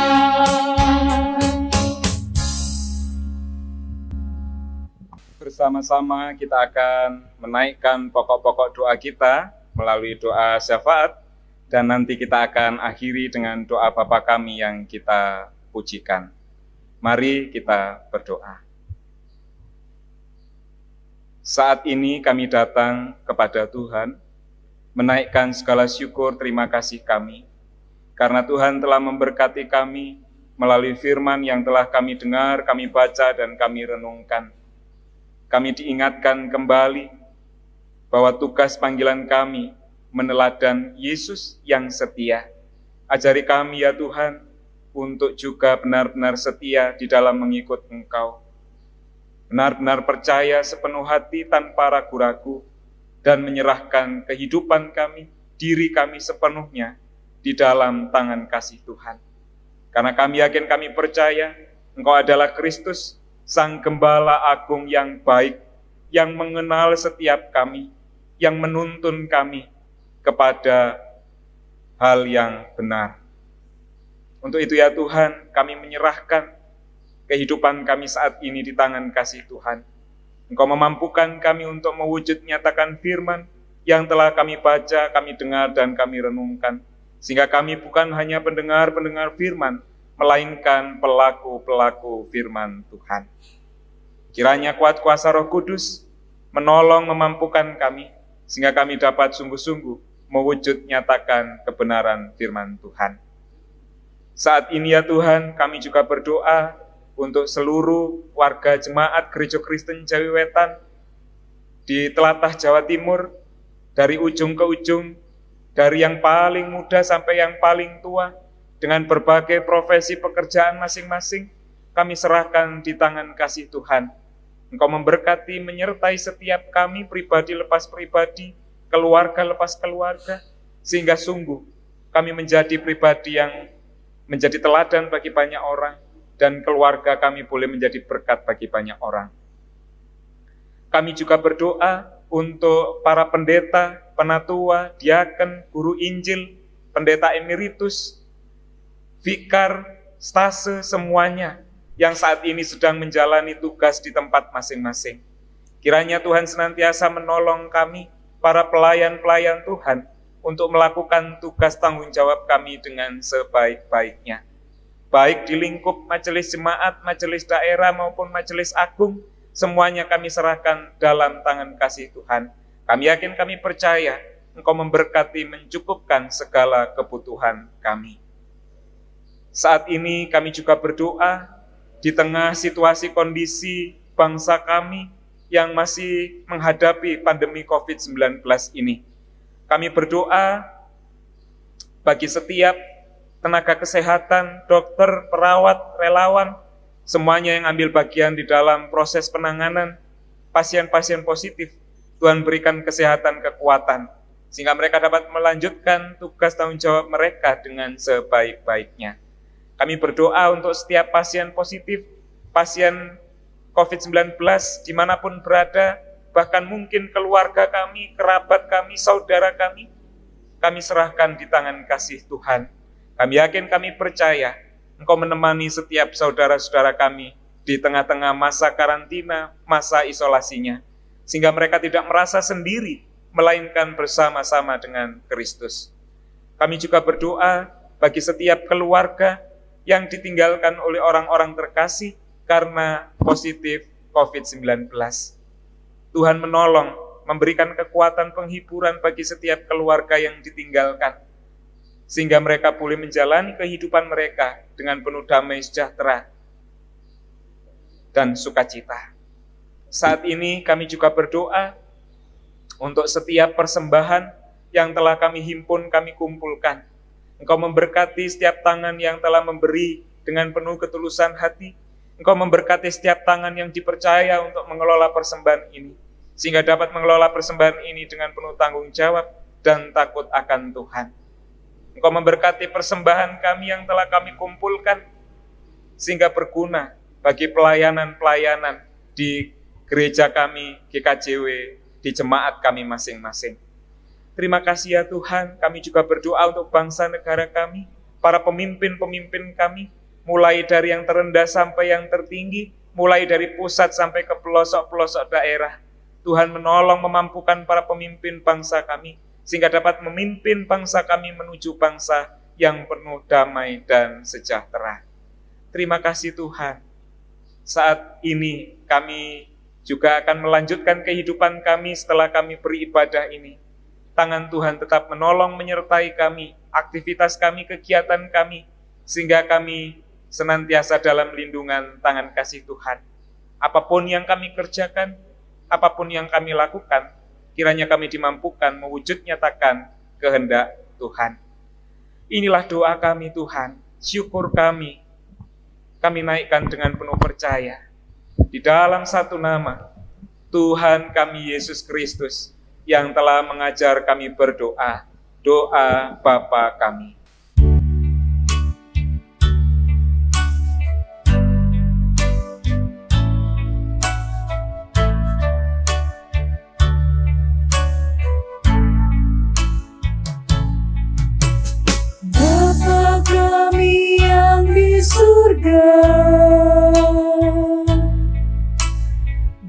Bersama-sama kita akan menaikkan pokok-pokok doa kita melalui doa syafaat, dan nanti kita akan akhiri dengan doa Bapa kami yang kita pujikan. Mari kita berdoa. Saat ini kami datang kepada Tuhan, menaikkan segala syukur terima kasih kami, karena Tuhan telah memberkati kami melalui firman yang telah kami dengar, kami baca, dan kami renungkan. Kami diingatkan kembali bahwa tugas panggilan kami meneladan Yesus yang setia. Ajari kami ya Tuhan, untuk juga benar-benar setia di dalam mengikut Engkau. Benar-benar percaya sepenuh hati tanpa ragu-ragu, dan menyerahkan kehidupan kami, diri kami sepenuhnya di dalam tangan kasih Tuhan. Karena kami yakin, kami percaya Engkau adalah Kristus, Sang Gembala Agung yang baik, yang mengenal setiap kami, yang menuntun kami kepada hal yang benar. Untuk itu ya Tuhan, kami menyerahkan kehidupan kami saat ini di tangan kasih Tuhan. Engkau memampukan kami untuk mewujud nyatakan firman yang telah kami baca, kami dengar, dan kami renungkan. Sehingga kami bukan hanya pendengar-pendengar firman, melainkan pelaku-pelaku firman Tuhan. Kiranya kuat kuasa Roh Kudus menolong memampukan kami, sehingga kami dapat sungguh-sungguh mewujud nyatakan kebenaran firman Tuhan. Saat ini ya Tuhan, kami juga berdoa untuk seluruh warga jemaat Gereja Kristen Jawi Wetan di telatah Jawa Timur, dari ujung ke ujung, dari yang paling muda sampai yang paling tua, dengan berbagai profesi pekerjaan masing-masing, kami serahkan di tangan kasih Tuhan. Engkau memberkati, menyertai setiap kami, pribadi lepas pribadi, keluarga lepas keluarga, sehingga sungguh kami menjadi pribadi yang menjadi teladan bagi banyak orang, dan keluarga kami boleh menjadi berkat bagi banyak orang. Kami juga berdoa untuk para pendeta, penatua, diaken, guru Injil, pendeta emeritus, vikar, stase, semuanya yang saat ini sedang menjalani tugas di tempat masing-masing. Kiranya Tuhan senantiasa menolong kami, para pelayan-pelayan Tuhan, untuk melakukan tugas tanggung jawab kami dengan sebaik-baiknya. Baik di lingkup majelis jemaat, majelis daerah, maupun majelis agung, semuanya kami serahkan dalam tangan kasih Tuhan. Kami yakin, kami percaya, Engkau memberkati, mencukupkan segala kebutuhan kami. Saat ini kami juga berdoa di tengah situasi kondisi bangsa kami yang masih menghadapi pandemi COVID-19 ini. Kami berdoa bagi setiap tenaga kesehatan, dokter, perawat, relawan, semuanya yang ambil bagian di dalam proses penanganan pasien-pasien positif. Tuhan berikan kesehatan, kekuatan, sehingga mereka dapat melanjutkan tugas tanggung jawab mereka dengan sebaik-baiknya. Kami berdoa untuk setiap pasien positif, pasien COVID-19 dimanapun berada, bahkan mungkin keluarga kami, kerabat kami, saudara kami serahkan di tangan kasih Tuhan. Kami yakin, kami percaya, Engkau menemani setiap saudara-saudara kami di tengah-tengah masa karantina, masa isolasinya, sehingga mereka tidak merasa sendiri, melainkan bersama-sama dengan Kristus. Kami juga berdoa bagi setiap keluarga yang ditinggalkan oleh orang-orang terkasih karena positif COVID-19. Tuhan menolong, memberikan kekuatan penghiburan bagi setiap keluarga yang ditinggalkan, sehingga mereka boleh menjalani kehidupan mereka dengan penuh damai sejahtera dan sukacita. Saat ini kami juga berdoa untuk setiap persembahan yang telah kami himpun, kami kumpulkan. Engkau memberkati setiap tangan yang telah memberi dengan penuh ketulusan hati. Engkau memberkati setiap tangan yang dipercaya untuk mengelola persembahan ini, sehingga dapat mengelola persembahan ini dengan penuh tanggung jawab dan takut akan Tuhan. Engkau memberkati persembahan kami yang telah kami kumpulkan, sehingga berguna bagi pelayanan-pelayanan di gereja kami, GKJW, di jemaat kami masing-masing. Terima kasih ya Tuhan, kami juga berdoa untuk bangsa negara kami, para pemimpin-pemimpin kami, mulai dari yang terendah sampai yang tertinggi, mulai dari pusat sampai ke pelosok-pelosok daerah. Tuhan menolong, memampukan para pemimpin bangsa kami, sehingga dapat memimpin bangsa kami menuju bangsa yang penuh damai dan sejahtera. Terima kasih Tuhan. Saat ini kami juga akan melanjutkan kehidupan kami setelah kami beribadah ini. Tangan Tuhan tetap menolong, menyertai kami, aktivitas kami, kegiatan kami, sehingga kami senantiasa dalam lindungan tangan kasih Tuhan. Apapun yang kami kerjakan, apapun yang kami lakukan, kiranya kami dimampukan mewujud nyatakan kehendak Tuhan. Inilah doa kami Tuhan, syukur kami naikkan dengan penuh percaya di dalam satu nama, Tuhan kami Yesus Kristus, yang telah mengajar kami berdoa, doa Bapa kami. Bapa kami yang di surga,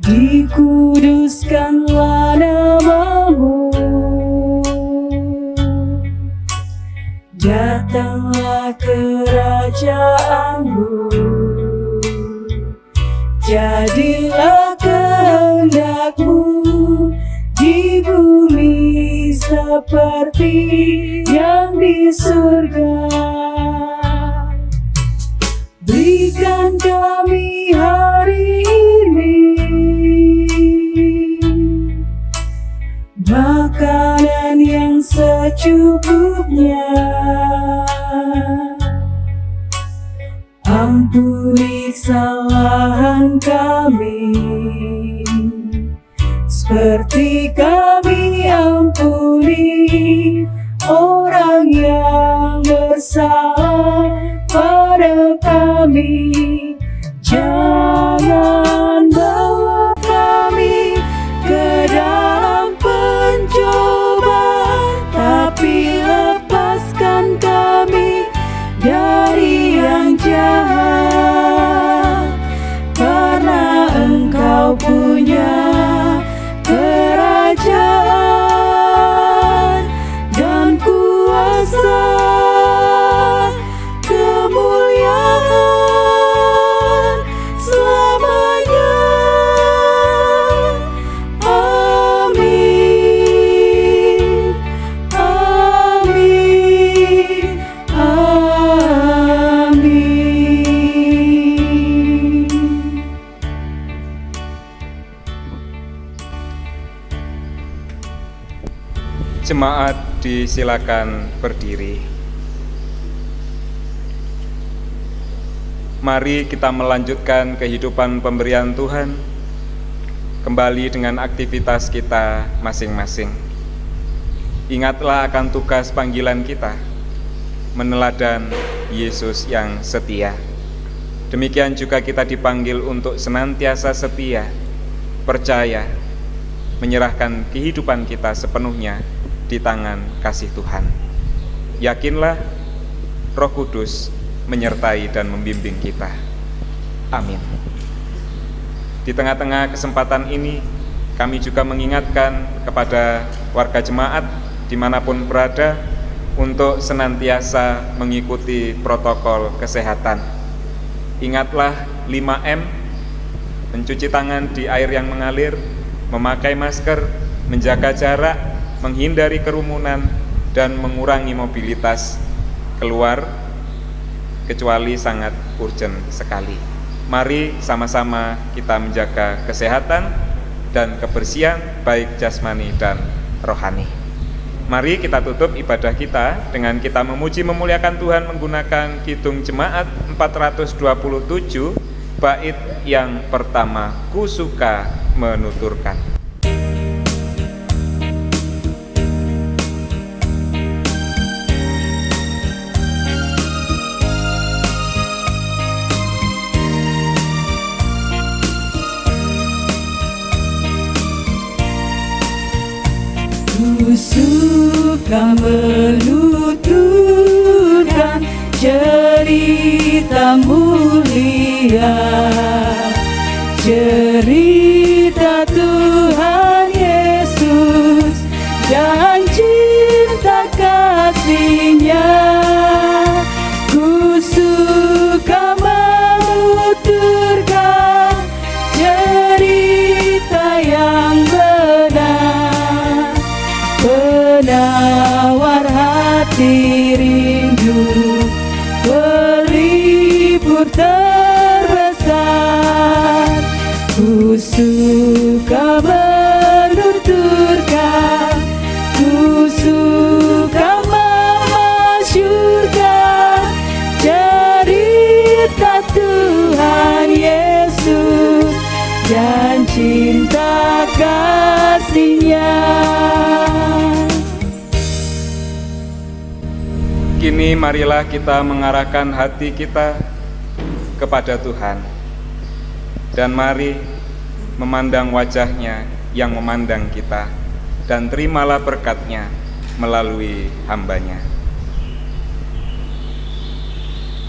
dikuduskanlah nama-Mu, datanglah kerajaan-Mu, jadilah kehendak-Mu di bumi seperti yang di surga. Berikan kami hari ini makanan yang secukupnya. Ampuni kesalahan kami, seperti kami ampuni orang yang bersalah pada kami. Jangan bawa kami ke dalam pencobaan, tapi lepaskan kami dari yang jahat, karena Engkau punya kerajaan dan kuasa, kemuliaan selamanya. Amin, amin, amin. Jemaat disilakan berdiri. Mari kita melanjutkan kehidupan pemberian Tuhan kembali dengan aktivitas kita masing-masing. Ingatlah akan tugas panggilan kita, meneladan Yesus yang setia. Demikian juga kita dipanggil untuk senantiasa setia, percaya, menyerahkan kehidupan kita sepenuhnya di tangan kasih Tuhan. Yakinlah, Roh Kudus menyertai dan membimbing kita. Amin. Di tengah-tengah kesempatan ini, kami juga mengingatkan kepada warga jemaat dimanapun berada untuk senantiasa mengikuti protokol kesehatan. Ingatlah 5M, mencuci tangan di air yang mengalir, memakai masker, menjaga jarak, menghindari kerumunan, dan mengurangi mobilitas keluar kecuali sangat urgent sekali. Mari sama-sama kita menjaga kesehatan dan kebersihan baik jasmani dan rohani. Mari kita tutup ibadah kita dengan kita memuji memuliakan Tuhan menggunakan kidung jemaat 427 bait yang pertama, Ku suka menuturkan. Ku suka menuturkan cerita mulia, cerita Tuhan Yesus dan cinta kasih-Nya. Ku suka menuturkan cerita yang benar, penawar hati rindu, pelipur terbesar. Ku suka menuturkan, ku suka Kini marilah kita mengarahkan hati kita kepada Tuhan, dan mari memandang wajah-Nya yang memandang kita, dan terimalah berkat-Nya melalui hamba-Nya.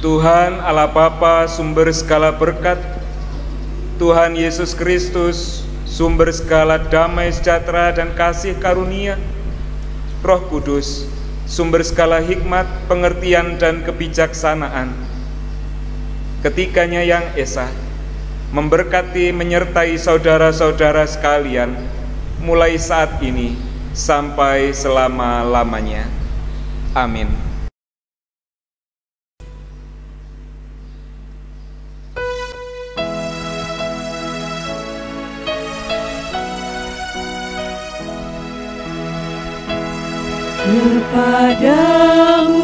Tuhan Allah Bapa, sumber segala berkat, Tuhan Yesus Kristus, sumber segala damai sejahtera dan kasih karunia, Roh Kudus, sumber segala hikmat, pengertian dan kebijaksanaan, ketiganya yang esa, memberkati menyertai saudara-saudara sekalian, mulai saat ini sampai selama-lamanya. Amin. Kepadamu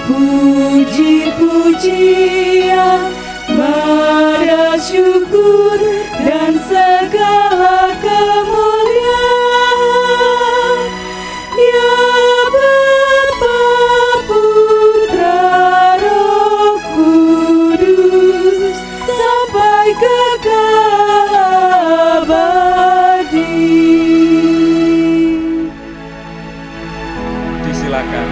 puji-pujian, pada syukur dan segala kemuliaan, ya Bapa, Putra, Roh Kudus, sampai kekal abadi. Silakan.